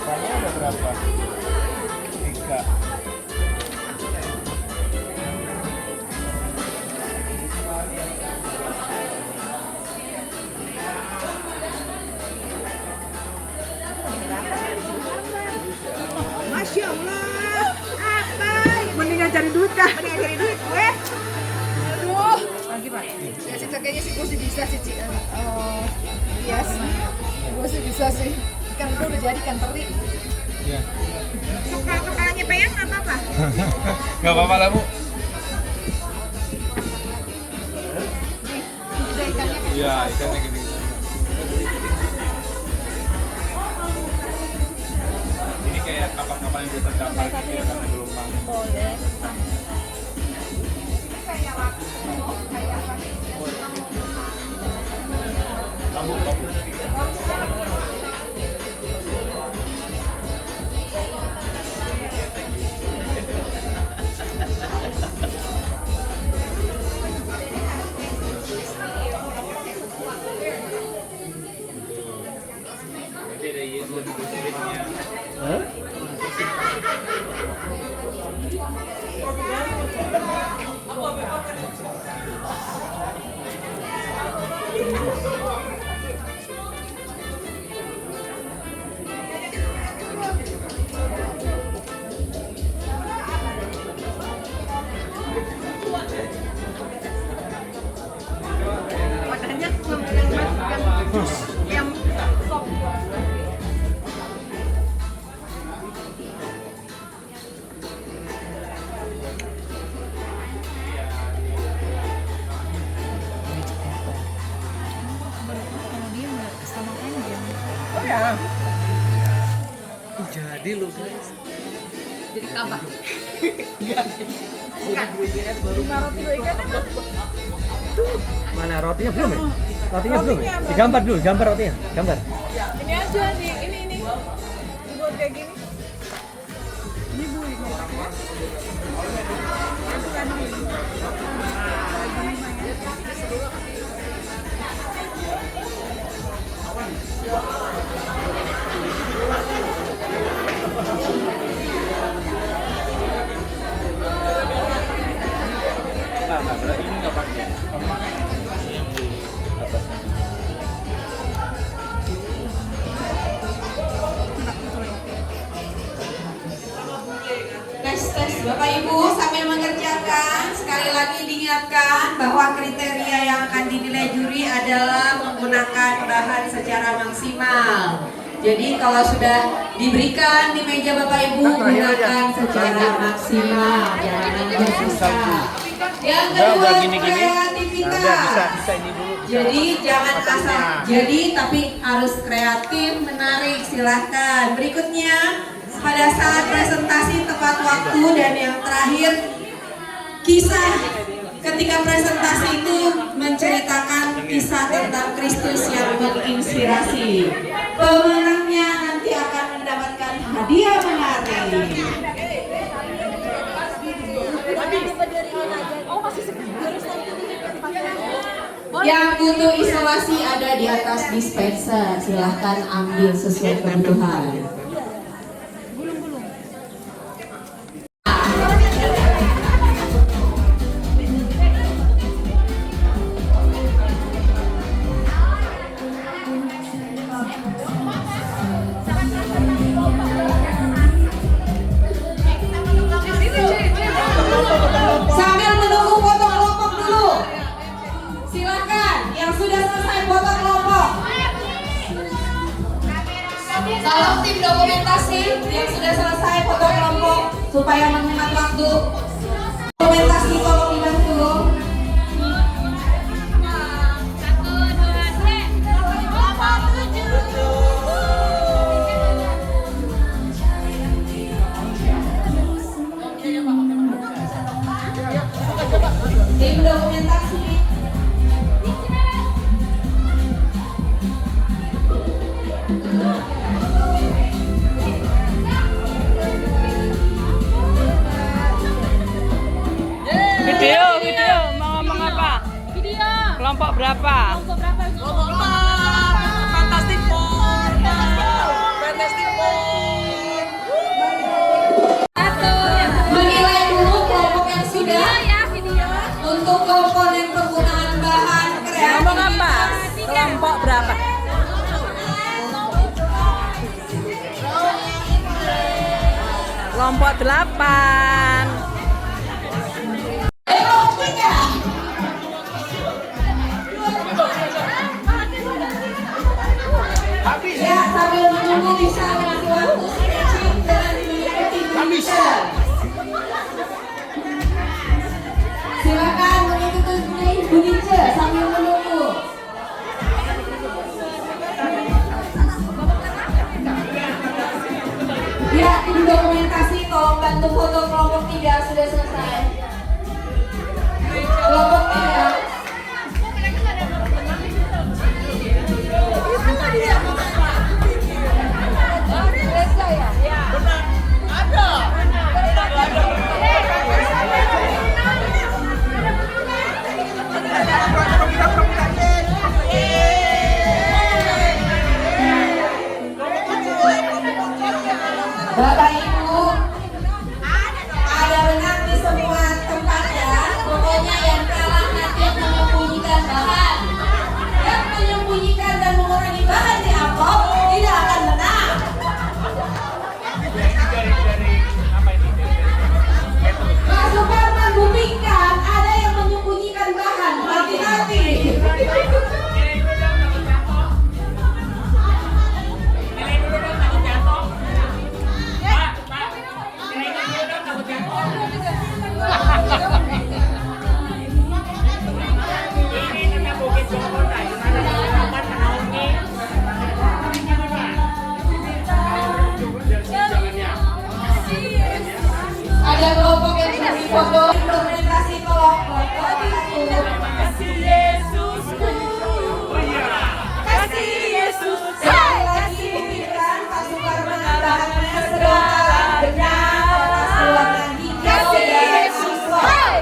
Biasanya ada berapa? 3. Masya Allah, apa? Mendingan cari duit kah? Mendingan cari duit gue. Aduh, lagi pak. Ya sih kayaknya sih gue sih bisa sih Ci. Oh, iya sih. Gue sih bisa sih. Ikan itu udah jadi ikan teri. Iya. Kepalanya peyang nggak apa-apa. Nggak apa-apa lah, Bu. Iya, ikannya gini. Ini kayak kapal-kapal yang biasa dapat gitu ya karena gelombang. Boleh. Lampu. Makanya yang sop. Oh ya. Jadi lu guys. Jadi kabah. Enggak. Lima roti dua ikan apa? Mana rotinya belum ya? Rotinya belum ya? Digambar dulu, gambar rotinya. Gambar. Ini aja nih, ini. Dibuat kayak gini. Ini Bu, ini. Nah, berarti ini nggak pakai. Yang di atasnya. Tes Bapak Ibu sambil mengerjakan sekali lagi diingatkan bahwa kriteria yang akan dinilai juri adalah menggunakan bahan secara maksimal. Jadi kalau sudah diberikan di meja Bapak Ibu gunakan secara maksimal, jangan bersusah. Yang kedua kreativitas. Jadi jangan asal jadi tapi harus kreatif, menarik. Silahkan. Berikutnya pada saat presentasi tepat waktu dan yang terakhir kisah ketika presentasi itu menceritakan kisah tentang Kristus yang menginspirasi. Pemenangnya nanti akan mendapatkan hadiah menarik. Yang butuh isolasi ada di atas dispenser, silahkan ambil sesuai kebutuhan. Sambil menunggu foto kelompok dulu, silakan yang sudah selesai foto kelompok. Kalau tim dokumentasi yang sudah selesai foto kelompok supaya menghemat waktu, dokumentasi tolong dibantu. Video, mau ngomong apa? Video. Kelompok berapa? Kelompok berapa? Fantastic Four. Fantastic Four. Menilai dulu kelompok yang sudah Ya, video. untuk komponen penggunaan bahan Ngomong apa? kreativitas. Kelompok berapa? Kelompok 8. Ya, sambil menunggu bisa kasih waktu stretching dan mengikuti teacher. Silakan mengikuti bunyi teacher sambil menunggu. Ya, tim dokumentasi tolong bantu foto kelompok 3 sudah selesai. Kelompok 3. Bapak Ibu, ada benar di semua tempat ya. Pokoknya yang kalah nanti yang menyembunyikan bahan, yang menyembunyikan dan mengurangi bahan di amplop tidak akan menang. Pak Suparman buktikan ada yang menyembunyikan bahan. Hati-hati. Ada kelompok yang kasih foto dokumentasi tolong kelompok 1. Kasih Yesusku. Kasih Yesus. Sekali lagi buktikan Pak Suparman bahannya segala benar. Ulang lagi kasih Yesus.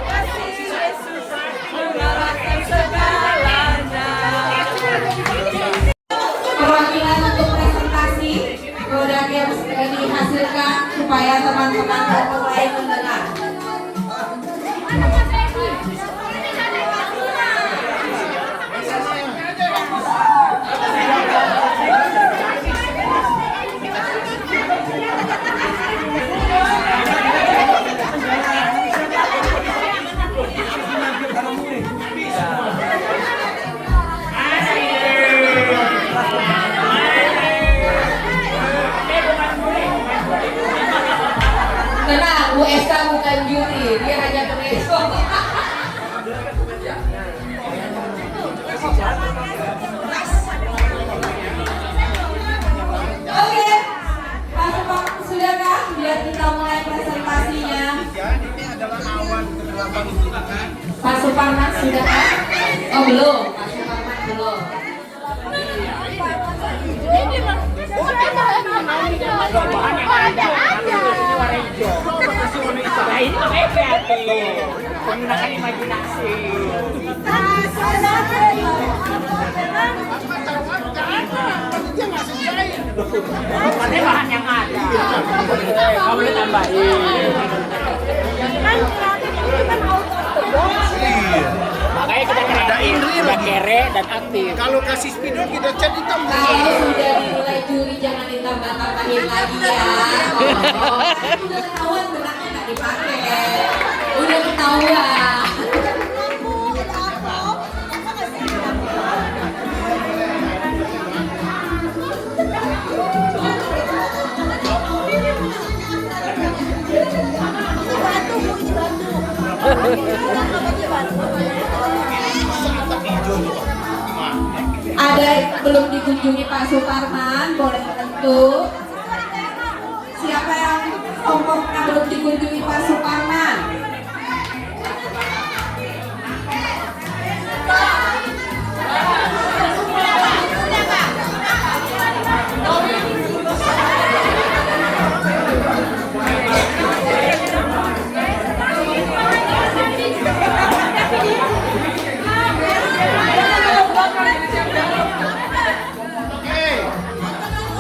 Kasih Yesus. Mengalahkan segalanya. Perwakilan untuk presentasi produk yang sudah dihasilkan supaya teman-teman dan mulai mendengar. Tenang, Bu Esa bukan juri, dia hanya peneliti. Oke, Pak Suparman sudahkah? Biar kita mulai presentasinya. Pak Suparman sudahkah? Oh belum, Pak Suparman belum. Ini namanya kreatif. Menggunakan imajinasi. Padahal bahan yang ada. Kamu boleh tambahin. Makanya kita kreatif, kita kere dan aktif. Kalau kasih spidol kita cat hitam. Kalau sudah dinilai juri jangan ditambah-tambahin lagi ya. Oh, udah ketahuan benaknya nggak dipakai. Udah ketahuan. Ada belum dikunjungi Pak Suparman, boleh tentu. Siapa yang kelompoknya belum dikunjungi Pak Suparman?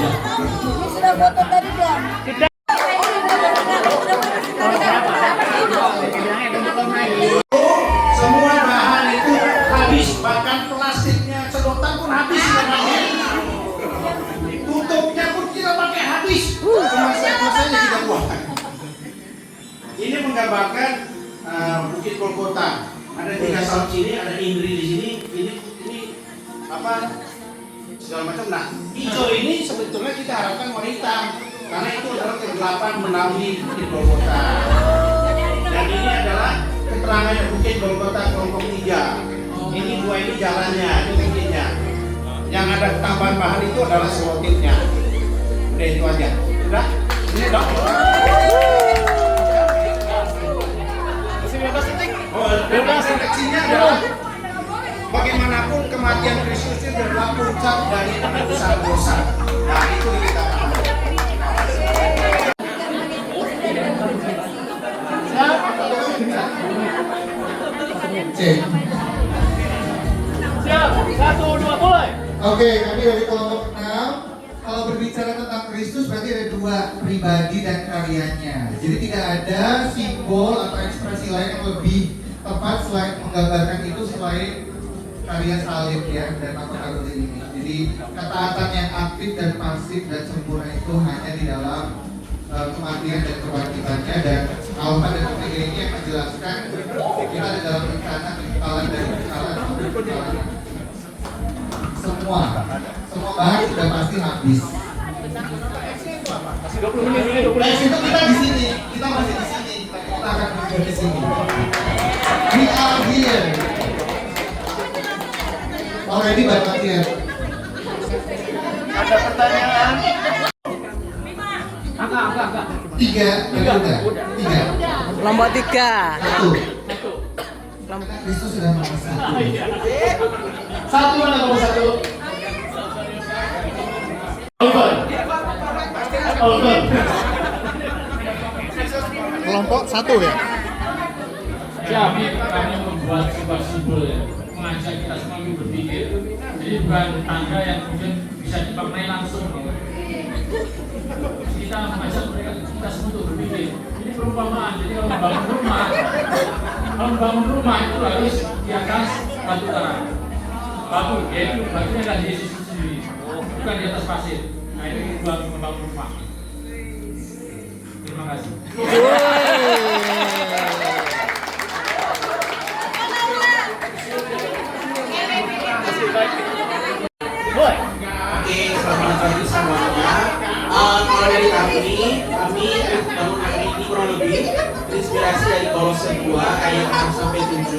Sudah foto tadi belum? Semua bahan itu habis, bahkan plastiknya sedotan pun habis. Tutupnya pun kita pakai habis. Kemasan-kemasannya kita buang. Ini menggambarkan Bukit Golgota. Ada 3 salib sini, ada Indri di sini. Ini apa? Segala macam. Nah, hijau ini sebetulnya kita harapkan warna hitam, karena itu adalah kegelapan menaungi Bukit Golgota. Dan ini adalah keterangan Bukit Golgota kelompok 3. Ini 2 ini jalannya, itu bukitnya. Yang ada tambahan bahan itu adalah selotipnya. Udah itu aja. Udah? Ini dong. Refleksinya adalah bagaimanapun kematian Kristus itu adalah puncak dari penebusan dosa. Nah, itu kita pahami. Siap, 1, 2, mulai. Oke, kami dari kelompok 6. Kalau berbicara tentang Kristus berarti ada 2, pribadi dan karyanya. Jadi tidak ada simbol atau ekspresi lain yang lebih tepat selain menggambarkan itu selain karya salib ya dan makhluk ini. Jadi ketaatan yang aktif dan pasif dan sempurna itu hanya di dalam kematian dan kebangkitannya, dan Alfa dan Omega ini yang menjelaskan kita ada dalam rencana kekekalan dan kekekalan. Semua bahan sudah pasti habis. Masih 20 menit. Nah, itu kita di sini, kita masih di sini, kita akan menuju di sini. We are here. Already banget ya. Ada pertanyaan? Angka. 3, udah. 3. Kelompok 3. 1. Kristus sudah mengasihi. 1 mana kamu 1? Kelompok 1 ya. Jadi kami membuat sebuah simbol ya, mengajak kita semua untuk berpikir. Jadi bukan tanda yang kemudian bisa dipakai langsung. Gitu. Kita mengajak mereka kita semua untuk berpikir. Ini perumpamaan. Jadi kalau membangun rumah itu harus di atas batu karang. Batu, yaitu batunya adalah Yesus itu sendiri, bukan di atas pasir. Nah itu buat membangun rumah. Terima kasih. Oke, selamat pagi semuanya. Kalau dari kami bangun ini kurang lebih terinspirasi dari Kolose 2 ayat 6 sampai 7.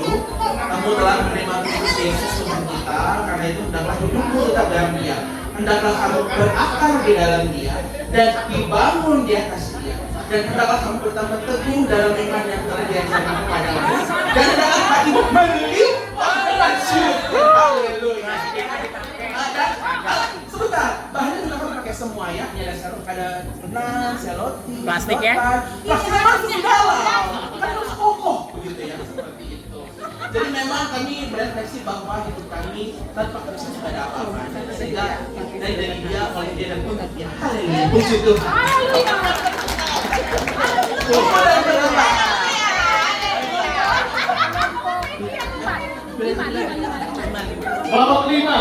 Kamu telah menerima Kristus Yesus Tuhan kita, karena itu hendaklah hidupmu tetap dalam Dia. Hendaklah kamu berakar di dalam Dia dan dibangun di atas Dia. Dan hendaklah kamu bertambah teguh dalam iman yang telah diajarkan kepadamu. Dan hendaklah hatimu melimpah dengan syukur. Haleluya. Sebentar, bahannya kenapa pakai semua ya? Ada benang, selotip, Plastik ya? Plastiknya masuk di dalam, kan harus kokoh begitu ya, seperti itu. Jadi memang kami berefleksi bahwa hidup kami tanpa Kristus tidak ada apa-apa. Sehingga dari Dia, oleh Dia dan untuk Dia. Haleluya, puji Tuhan. Kelompok 5.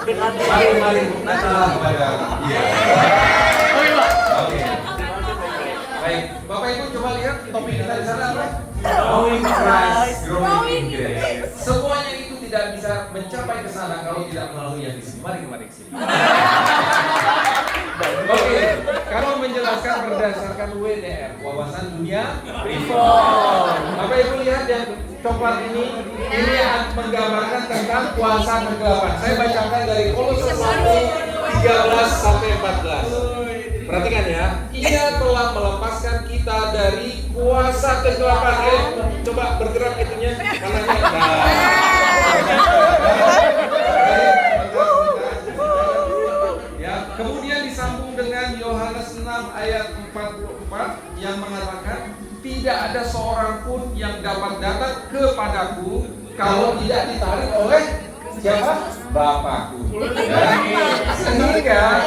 Mari Natal kepada dia. Oke. Baik, Bapak Ibu coba lihat topik kita di sana apa? Growing Christ, growing in grace. Semuanya itu tidak bisa mencapai ke sana kalau tidak melalui yang di sini. Mari ke sini. Oke, kami menjelaskan berdasarkan WDR, wawasan dunia reform. Bapak Ibu lihat yang coklat ini menggambarkan tentang kuasa kegelapan. Saya bacakan dari Kolose 1:13 sampai 14. Perhatikan ya, Ia telah melepaskan kita dari kuasa kegelapan. Ayo, coba bergerak itunya, kanannya. Ya, kemudian disambung dengan Yohanes 6 ayat 44 yang mengatakan, tidak ada seorang pun yang dapat datang kepadaku kalau tidak ditarik oleh siapa? Bapakku. Sendiri kan?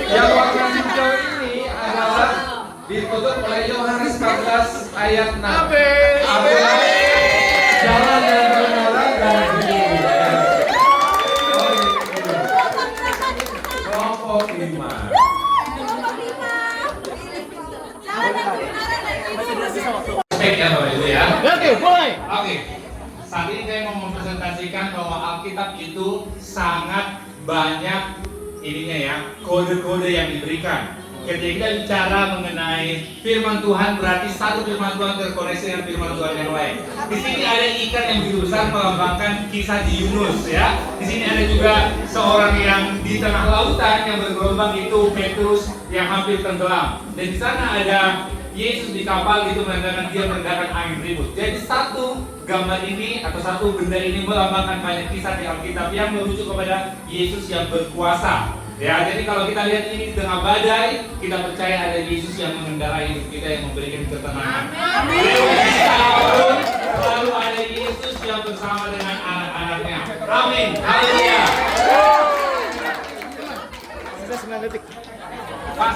Yang warna hijau ini adalah ditutup oleh Yohanes 14 ayat 6. Akulah jalan dan kebenaran dan hidup. Kelompok 5. Baik ya Bapak Ibu ya. Oke, mulai. Oke. Saat ini saya mau mempresentasikan bahwa Alkitab itu sangat banyak ininya ya, kode-kode yang diberikan. Ketika kita bicara mengenai firman Tuhan, berarti satu firman Tuhan terkoneksi dengan firman Tuhan yang lain. Di sini ada ikan yang begitu besar melambangkan kisah di Yunus ya. Di sini ada juga seorang yang di tengah lautan yang bergelombang, itu Petrus yang hampir tenggelam. Dan di sana ada Yesus di kapal, itu menandakan dia merendahkan angin ribut. Jadi satu gambar ini atau satu benda ini melambangkan banyak kisah di Alkitab yang merujuk kepada Yesus yang berkuasa. Ya, jadi kalau kita lihat ini di tengah badai, kita percaya ada Yesus yang mengendarai hidup kita, yang memberikan ketenangan. Amin. Selalu ada Yesus yang bersama dengan anak-anaknya. Amin. Haleluya. Sudah 9 detik. Pas,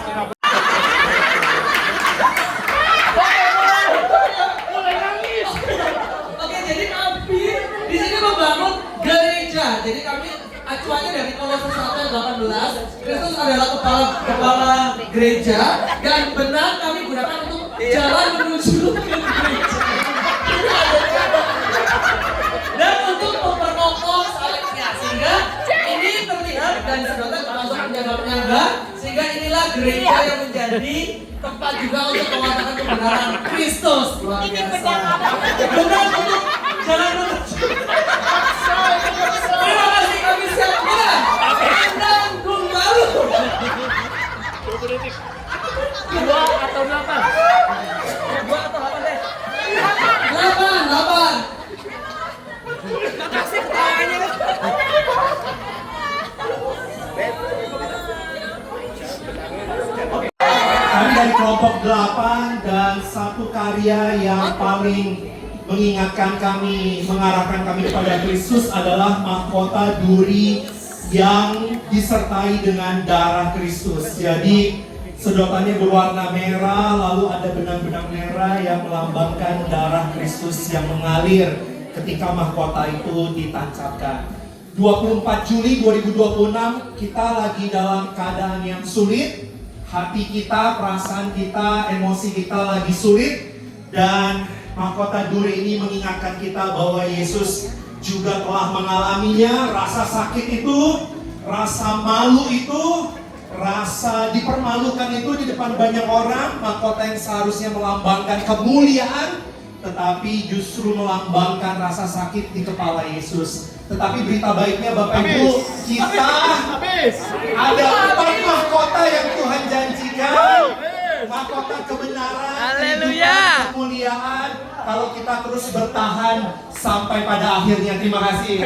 Oke, jadi kami di sini membangun gereja. Jadi kami acuannya dari Kolose 1 ayat 18. Kristus adalah kepala gereja dan benar kami gunakan untuk jalan menuju ke gereja. Dan untuk memperkokoh salibnya, sehingga ini terlihat dan saudara termasuk penjaga-penjaga, sehingga inilah gereja yang menjadi tempat juga untuk mewakilkan kebenaran Kristus. Luar biasa. Benar untuk jalan menuju. Terima kasih, kami siap mulai. Menanggung baru. 20 detik. 2 atau 8? 2 atau 8 deh. 8. Makasih ketawanya. Kami dari kelompok 8 dan satu karya yang paling mengingatkan kami, mengarahkan kami kepada Kristus adalah mahkota duri yang disertai dengan darah Kristus. Jadi sedotannya berwarna merah, lalu ada benang-benang merah yang melambangkan darah Kristus yang mengalir ketika mahkota itu ditancapkan. 24 Juli 2026 kita lagi dalam keadaan yang sulit. Hati kita, perasaan kita, emosi kita lagi sulit. Dan mahkota duri ini mengingatkan kita bahwa Yesus juga telah mengalaminya. Rasa sakit itu, rasa malu itu, rasa dipermalukan itu di depan banyak orang. Mahkota yang seharusnya melambangkan kemuliaan, tetapi justru melambangkan rasa sakit di kepala Yesus. Tetapi berita baiknya Bapak Ibu, kita ada 4 mahkota yang Tuhan janjikan. Mahkota kebenaran, kehidupan, kemuliaan. Kalau kita terus bertahan sampai pada akhirnya. Terima kasih.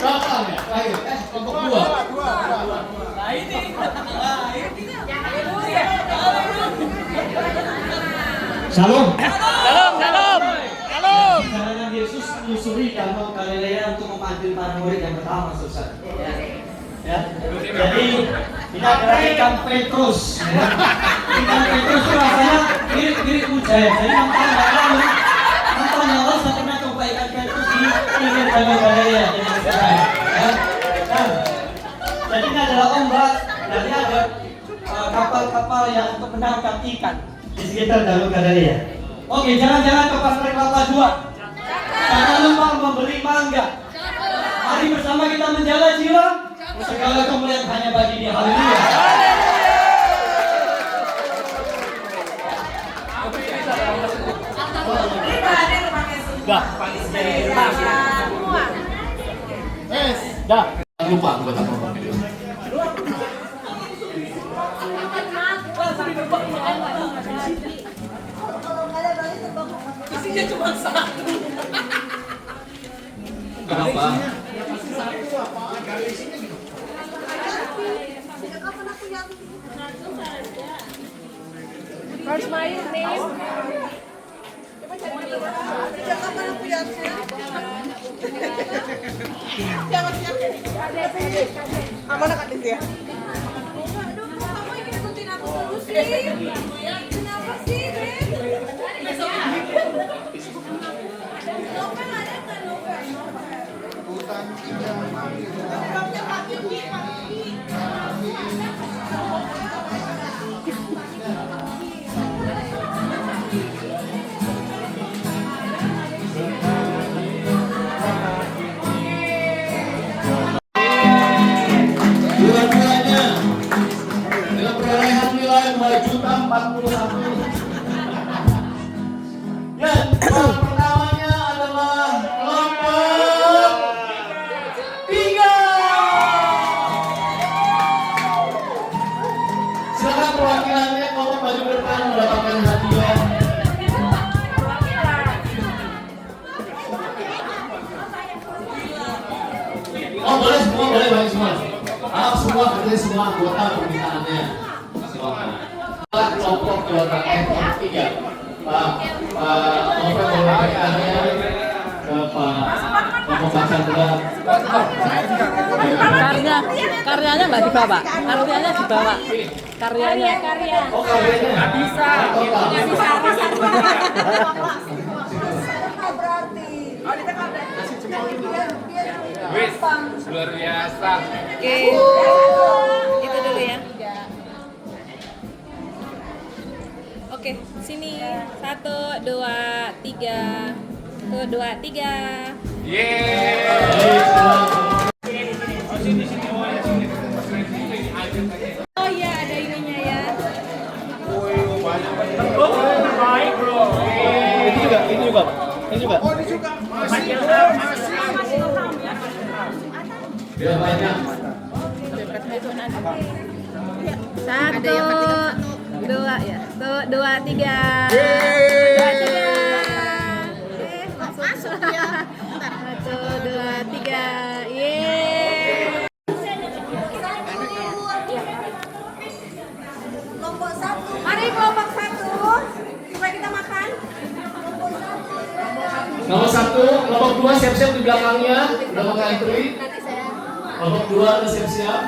Berapa ya? Ayo, kelompok 2. Nah ini. Shalom. Perjalanan Yesus menyusuri Danau Galilea untuk memanggil para murid yang pertama, Saudara. Ya. Jadi kita perhatikan Petrus. Ya. Petrus itu rasanya mirip Mujair. Jadi nonton saya pernah coba ikan Petrus di pinggir Danau Galilea. Ya. Jadi ini adalah ombak. Jadi ada kapal-kapal yang untuk menangkap ikan di sekitar Danau Galilea. Oke, jangan-jangan ke pasar kelapa 2. Jangan lupa membeli mangga. Mari bersama kita menjaga jiwa. Segala kemuliaan hanya bagi Dia. Haleluya. Dah. Lupa buat apa? Isinya cuma 1. Kenapa? Harus main nih. Coba cari dulu. Sejak kapan aku lihatnya? Jangan aman kan dia. Kamu ikutin aku terus sih. Kenapa sih, Ben? Novel ada nggak novel? Dua-duanya dengan perolehan nilai 2.041. Dan kelompok pertamanya adalah kelompok 3. Silakan perwakilannya kelompok maju ke depan mendapatkan hadiah. Oh boleh semua, boleh baik semua. Semua berarti semua anggota permintaannya. Silakan. Kelompok keluarga kelompok 3. Pak Novel boleh bertanya ke Pak kelompok Chandra. Karyanya nggak dibawa, karyanya dibawa, karyanya. Oh karyanya Nggak bisa. Wis, luar biasa. Oke, itu dulu ya. Oke, sini 1, 2, 3. 1, 2, 3. Oh iya, ada ininya ya. Baik bro. Ini juga. Oh ini juga. Masih. Ya banyak. 1, 2 ya. 1, 2, 3. 2, 3. Masuk ya. 1, 2, 3. Yeay. Kelompok 1. Mari kelompok 1. Supaya kita makan. Nomor 1, kelompok 2 siap-siap di belakangnya, belakang antri. Kelompok 2 ada siap-siap.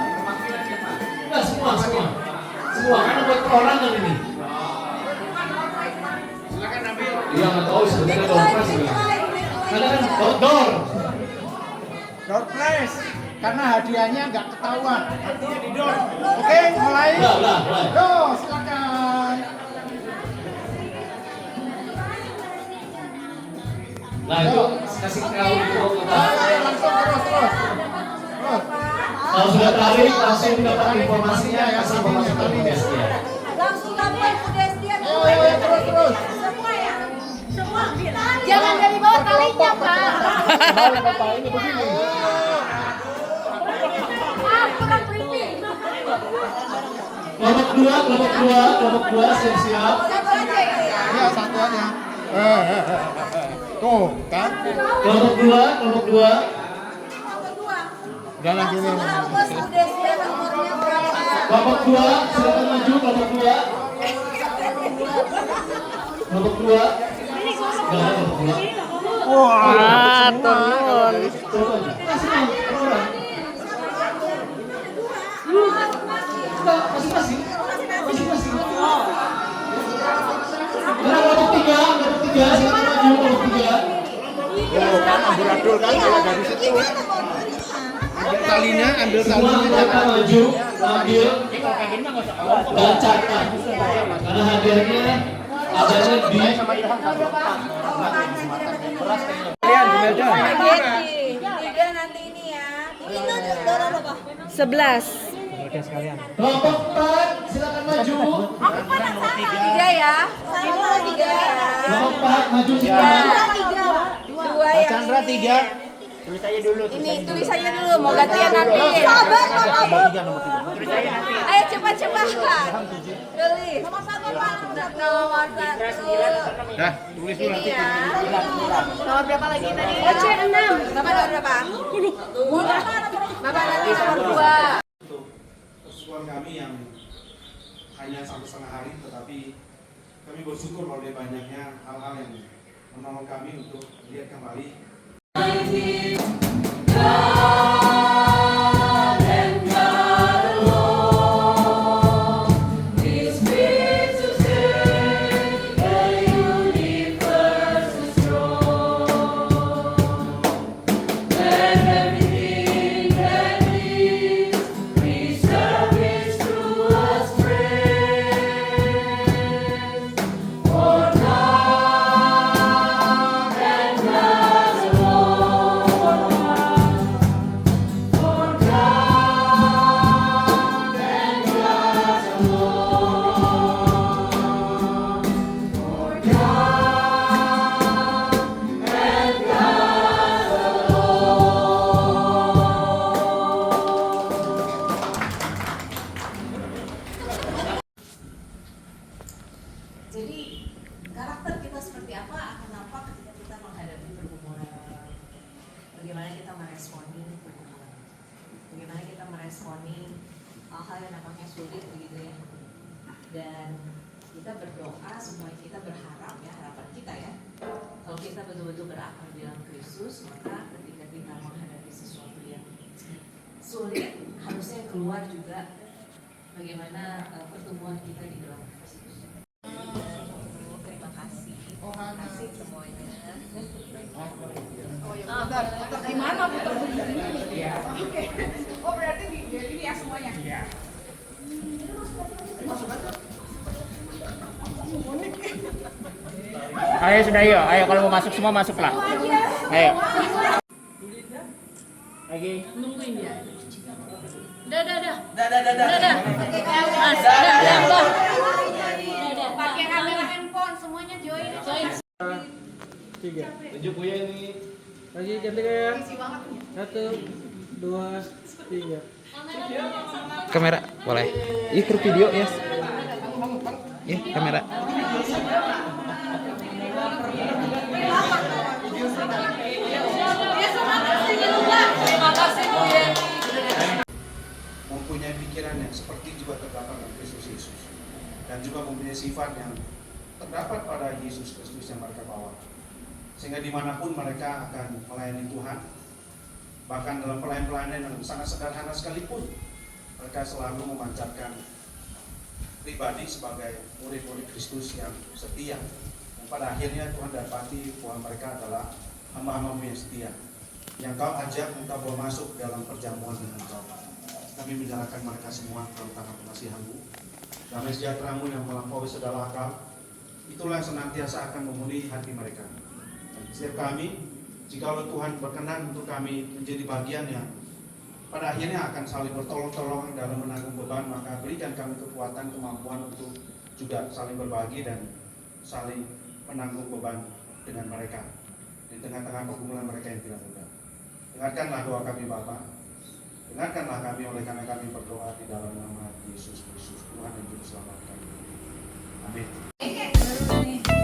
Enggak semua. Semua kan buat perorangan ini. Silakan ambil. Iya nggak tahu sebenarnya door prize ya. Karena kan door. Door prize. Karena hadiahnya nggak ketahuan. Artinya di door. Oke, mulai. Mulai. Yo, silakan. Nah itu kasih tahu itu Langsung terus. kalau sudah tarik langsung dapat informasinya kasih informasi ke Bu Destia. Langsung dapat Bu Destia. Terus. Semua ya. Semua. Jangan dari bawah talinya, Pak. Bapak ini begini. Kurang briefing. Kelompok 2 siap-siap. Satu aja ya. Iya, satu aja. Tuh, kan? Kelompok 2. Udah lagi nih. Bos Bu Destia nomornya berapa? Kelompok 2 silakan maju kelompok 2. Kelompok 2. Enggak ada kelompok 2. Wah, turun. Masing-masing. Kelompok 3 silakan maju kelompok 3. Oh, kan amburadul kan kalau dari situ. Ambil Semua anggota maju, ambil dan catat. Karena hadiahnya adanya di Tiga nanti ini ya. Ini dorong apa? 11. kelompok 4 silakan maju. Aku pada sama. Tiga ya. Sama 3 ya. Kelompok 4 maju semua. Dua yang Chandra ini. 3. Tulis aja dulu. Ini tulisannya dulu, mau gantian nanti. Sabar, Pak. Ayo cepat. Tulis. Nomor 1, Pak. Nomor 1. Dah, tulis dulu Ini nanti. ya. Nomor berapa lagi tadi? C6. Bapak nomor berapa? Bapak nanti nomor 2. Kesukaan kami yang hanya 1,5 hari, tetapi kami bersyukur oleh banyaknya hal-hal yang menolong kami untuk melihat kembali Jadi karakter kita seperti apa akan nampak ketika kita menghadapi pergumulan. Bagaimana kita meresponi pergumulan. Bagaimana kita meresponi hal-hal yang nampaknya sulit begitu ya. Dan kita berdoa supaya kita berharap ya, harapan kita ya. Kalau kita betul-betul berakar di dalam Kristus, maka ketika kita menghadapi sesuatu yang sulit, harusnya keluar juga bagaimana pertumbuhan kita di dalam Kristus. Terima kasih. Terima kasih semuanya. Oh ya, bentar. Gimana putar begini? Iya. Oke. Oh berarti ini ya semuanya? Iya. Ayo sudah yuk, ayo kalau mau masuk semua masuklah. Ayo. Lagi. Nungguin dia. Dah. Pakai kamera handphone semuanya join. Tiga. Tunjuk Buya ini. Lagi cantik ya. Isi banget nih. 1, 2, 3. Kamera boleh. Ih, kru video ya. Ya, kamera. Terima kasih Bu Yeni. Mempunyai pikiran yang seperti juga terdapat dalam Kristus Yesus, dan juga mempunyai sifat yang terdapat pada Yesus Kristus yang mereka bawa, sehingga dimanapun mereka akan melayani Tuhan, bahkan dalam pelayanan yang sangat sederhana sekalipun, mereka selalu memancarkan pribadi sebagai murid-murid Kristus yang setia. Dan pada akhirnya Tuhan dapati bahwa mereka adalah hamba-hamba yang setia, yang kau ajak engkau bawa masuk dalam perjamuan dengan kau. Kami menyerahkan mereka semua dalam tangan pengasihan-Mu. Damai sejahtera-Mu yang melampaui segala akal, itulah yang senantiasa akan memenuhi hati mereka. Dan setiap kami, jikalau Tuhan berkenan untuk kami menjadi bagian yang pada akhirnya akan saling bertolong-tolongan dalam menanggung beban, maka berikan kami kekuatan, kemampuan untuk juga saling berbagi dan saling menanggung beban dengan mereka di tengah-tengah pergumulan mereka yang tidak mudah. Dengarkanlah doa kami Bapa. Dengarkanlah kami oleh karena kami berdoa di dalam nama Yesus Kristus, Tuhan dan Juru Selamat kami. Amin. Akhirnya makan.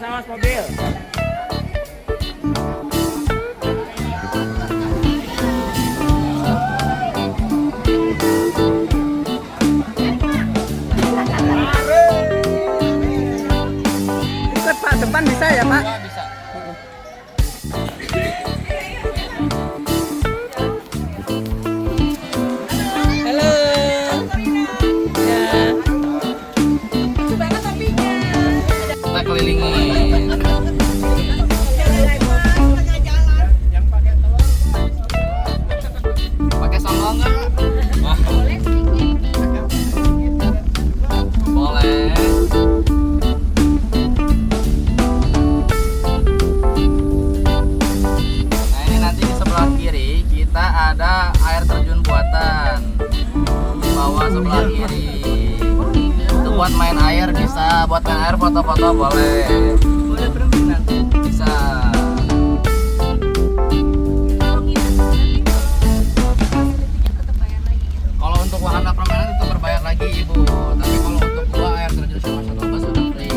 Awas mobil. Ikut Pak, depan bisa ya Pak? Bisa. Halo. Ya. Coba kan sebelah kiri. Itu buat main air bisa, buat main air foto-foto boleh. Boleh berenang. Bisa. Kalau untuk wahana permainan itu berbayar lagi Ibu. Tapi kalau untuk gua air terjun sama shuttle bus sudah free.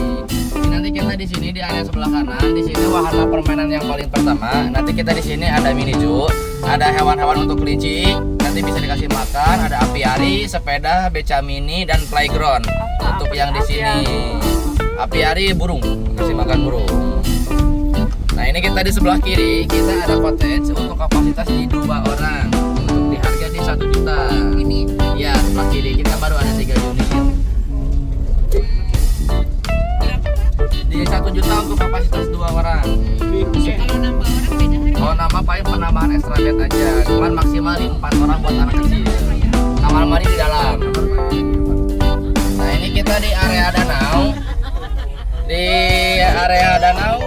Ini nanti kita di sini di area sebelah kanan, di sini wahana permainan yang paling pertama. Nanti kita di sini ada mini zoo, ada hewan-hewan untuk kelinci, nanti bisa dikasih makan, ada apiari, sepeda, beca mini dan playground. Untuk yang di sini apiari burung, kasih makan burung. Nah, ini kita di sebelah kiri, kita ada cottage untuk kapasitas di 2 orang. Untuk di harga di 1 juta. Ini? Ya, sebelah kiri kita baru ada 3 unit. Di 1 juta untuk kapasitas 2 orang. Kalau nambah orang beda harga. Kalau nambah paling penambahan extra bed aja. Cuman maksimal di 4 orang buat anak kecil. Kamar mandi di dalam. Nah, ini kita di area danau. Di area danau.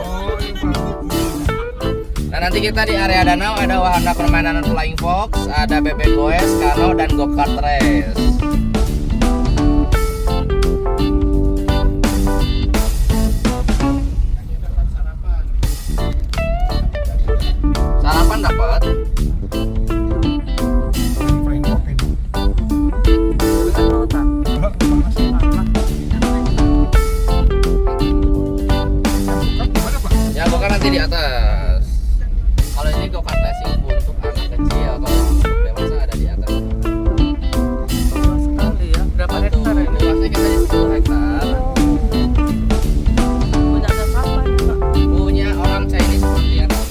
Nah, nanti kita di area danau ada wahana permainan flying fox, ada bebek goes, kano dan go-kart race. Sarapan dapat. Ya, go kart nanti di atas. Kalau ini go kart racing untuk anak kecil, kalau untuk dewasa ada di atas. Luas sekali ya. Berapa hektar ini? Luasnya kita di 10 hektar. Punya ada siapa nih, Pak? Punya orang Chinese Pontianak.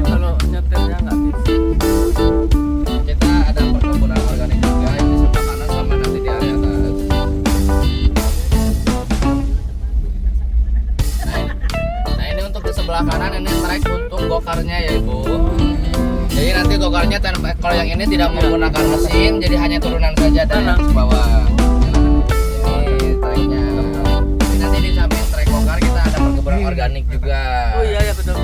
Kalau nyetirnya nggak bisa. Kita ada perkebunan organik juga di sebelah kanan sama nanti di area atas. Nah, ini untuk di sebelah kanan ini track untuk go-kartnya ya Ibu. Jadi nanti go-kartnya kalau yang ini tidak menggunakan mesin, jadi hanya turunan saja dari atas bawah. Ini tracknya. Ini nanti di samping track go-kart kita ada perkebunan organik juga. Oh iya ya betul.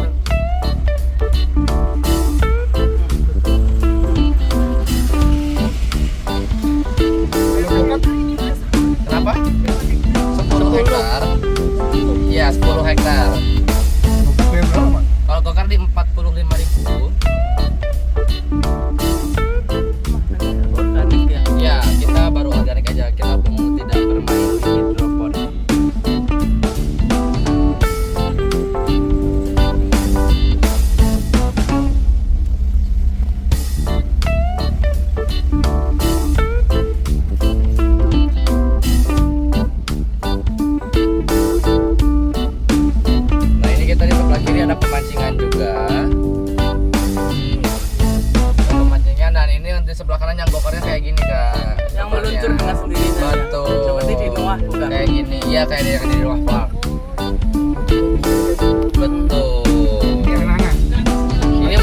Kenapa? 10 hektar. Iya, 10 hektar. Kalau go-kart di 45.000. Organik ya? Ya, kita baru organik aja. Kita tidak bermain di hidroponik. Nah, ini kita di sebelah kiri ada pemancingan juga. Pemancingan, dan ini di sebelah kanan yang go-kartnya kayak gini Kak. Yang meluncur dengan sendirinya. Betul. Seperti di Noah bukan? Kayak gini, iya kayak yang di Noah Park. Betul.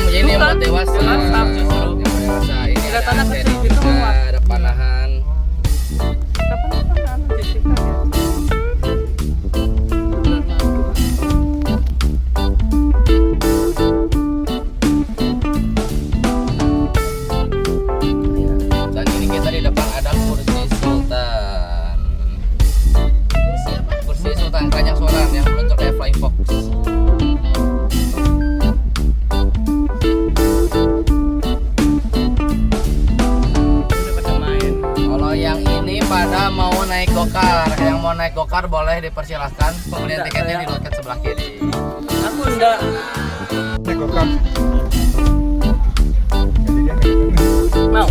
Ini yang buat dewasa. Yang buat dewasa. Ini ada seri juga, ada panahan. Dan ini kita di depan ada kursi sultan. Kursi apa? Kursi sultan, banyak suara yang meluncur kayak flying fox. Kalau yang ini pada mau naik go-kart, yang mau naik go-kart boleh dipersilahkan. Pembelian tiketnya di loket sebelah kiri. Aku enggak. Naik go-kart. Mau.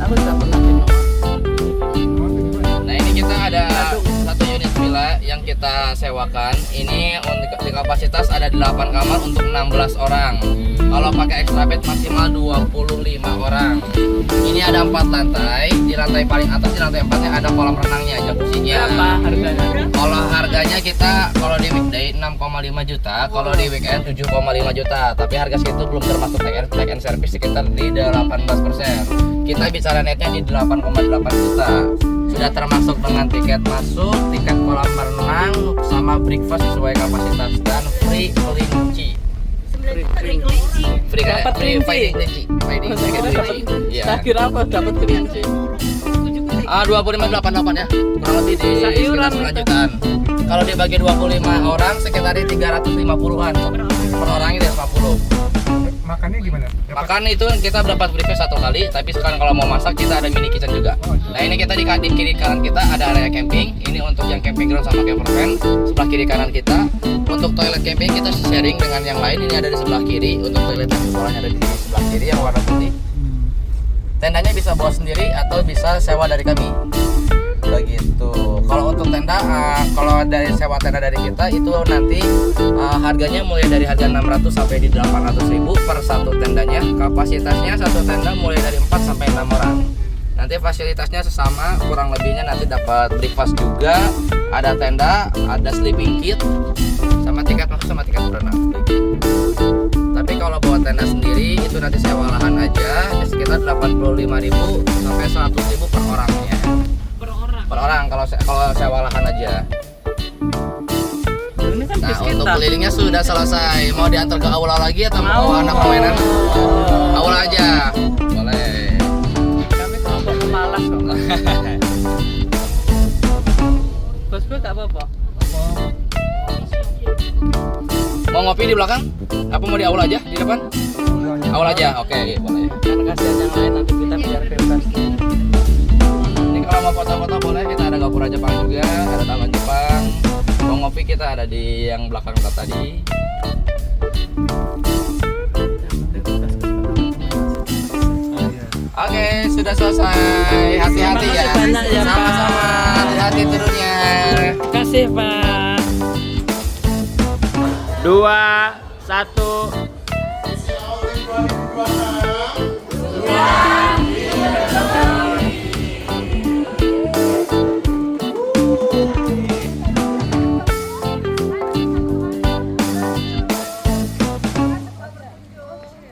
Aku enggak pernah. Nah, ini kita ada 1 unit villa yang kita sewakan. Ini untuk di kapasitas ada 8 kamar untuk 16 orang. Kalau pakai extra bed maksimal 25 orang. Ini ada 4 lantai. Di lantai paling atas, di lantai 4-nya ada kolam renangnya, jacuzzinya. Berapa harganya? Kalau harganya kita kalau di weekday 6,5 juta, kalau di weekend 7,5 juta. Tapi harga segitu belum termasuk take and service sekitar di 18%. Kita bicara netnya di 8,8 juta. Udah termasuk dengan tiket masuk, tiket kolam renang, sama breakfast sesuai kapasitas dan free kelinci. Free Dapat kelinci. Fighting kelinci. Iya. Saya kira apa dapat kelinci. 25.88 ya. Kurang lebih di Sayuran. sekitar lanjutan. Kalau dibagi 25 orang sekitar 350-an. Per orangnya 50. Makannya gimana? Makan itu kita dapat breakfast 1 kali, tapi sekarang kalau mau masak kita ada mini kitchen juga. Nah ini kita di kiri kanan kita ada area camping. Ini untuk yang camping ground sama camper van. Sebelah kiri kanan kita. Untuk toilet camping kita sharing dengan yang lain. Ini ada di sebelah kiri. Untuk toilet yang sekolahnya ada di sebelah kiri yang warna putih. Tendanya bisa bawa sendiri atau bisa sewa dari kami. Begitu. Kalau untuk tenda, kalau dari sewa tenda dari kita itu nanti harganya mulai dari harga 600 sampai di 800.000 per satu tendanya. Kapasitasnya satu tenda mulai dari 4 sampai 6 orang. Nanti fasilitasnya sesama, kurang lebihnya nanti dapat breakfast juga, ada tenda, ada sleeping kit, sama tiket masuk sama tiket berenang. Tapi kalau bawa tenda sendiri itu nanti sewa lahan aja sekitar 85.000 sampai 100.000 per orangnya. Per orang kalau sewa lahan aja. Nah untuk kelilingnya sudah selesai. Mau diantar ke aula lagi atau mau anak permainan? Aula aja. Boleh. Kami kelompok pemalas kok. Bos-bos gak apa-apa. Mau ngopi di belakang? Apa mau di aula aja? Di depan? Aula aja. Oke, boleh. Karena kasihan yang lain nanti kita biar bebas. Ini kalau mau foto-foto boleh, kita ada Gapura Jepang juga, ada Taman Jepang. Mau ngopi kita ada di yang belakang kita tadi. Oke, sudah selesai. Hati-hati ya. Sama-sama. Hati-hati turunnya. Terima kasih Pak. 2, 1.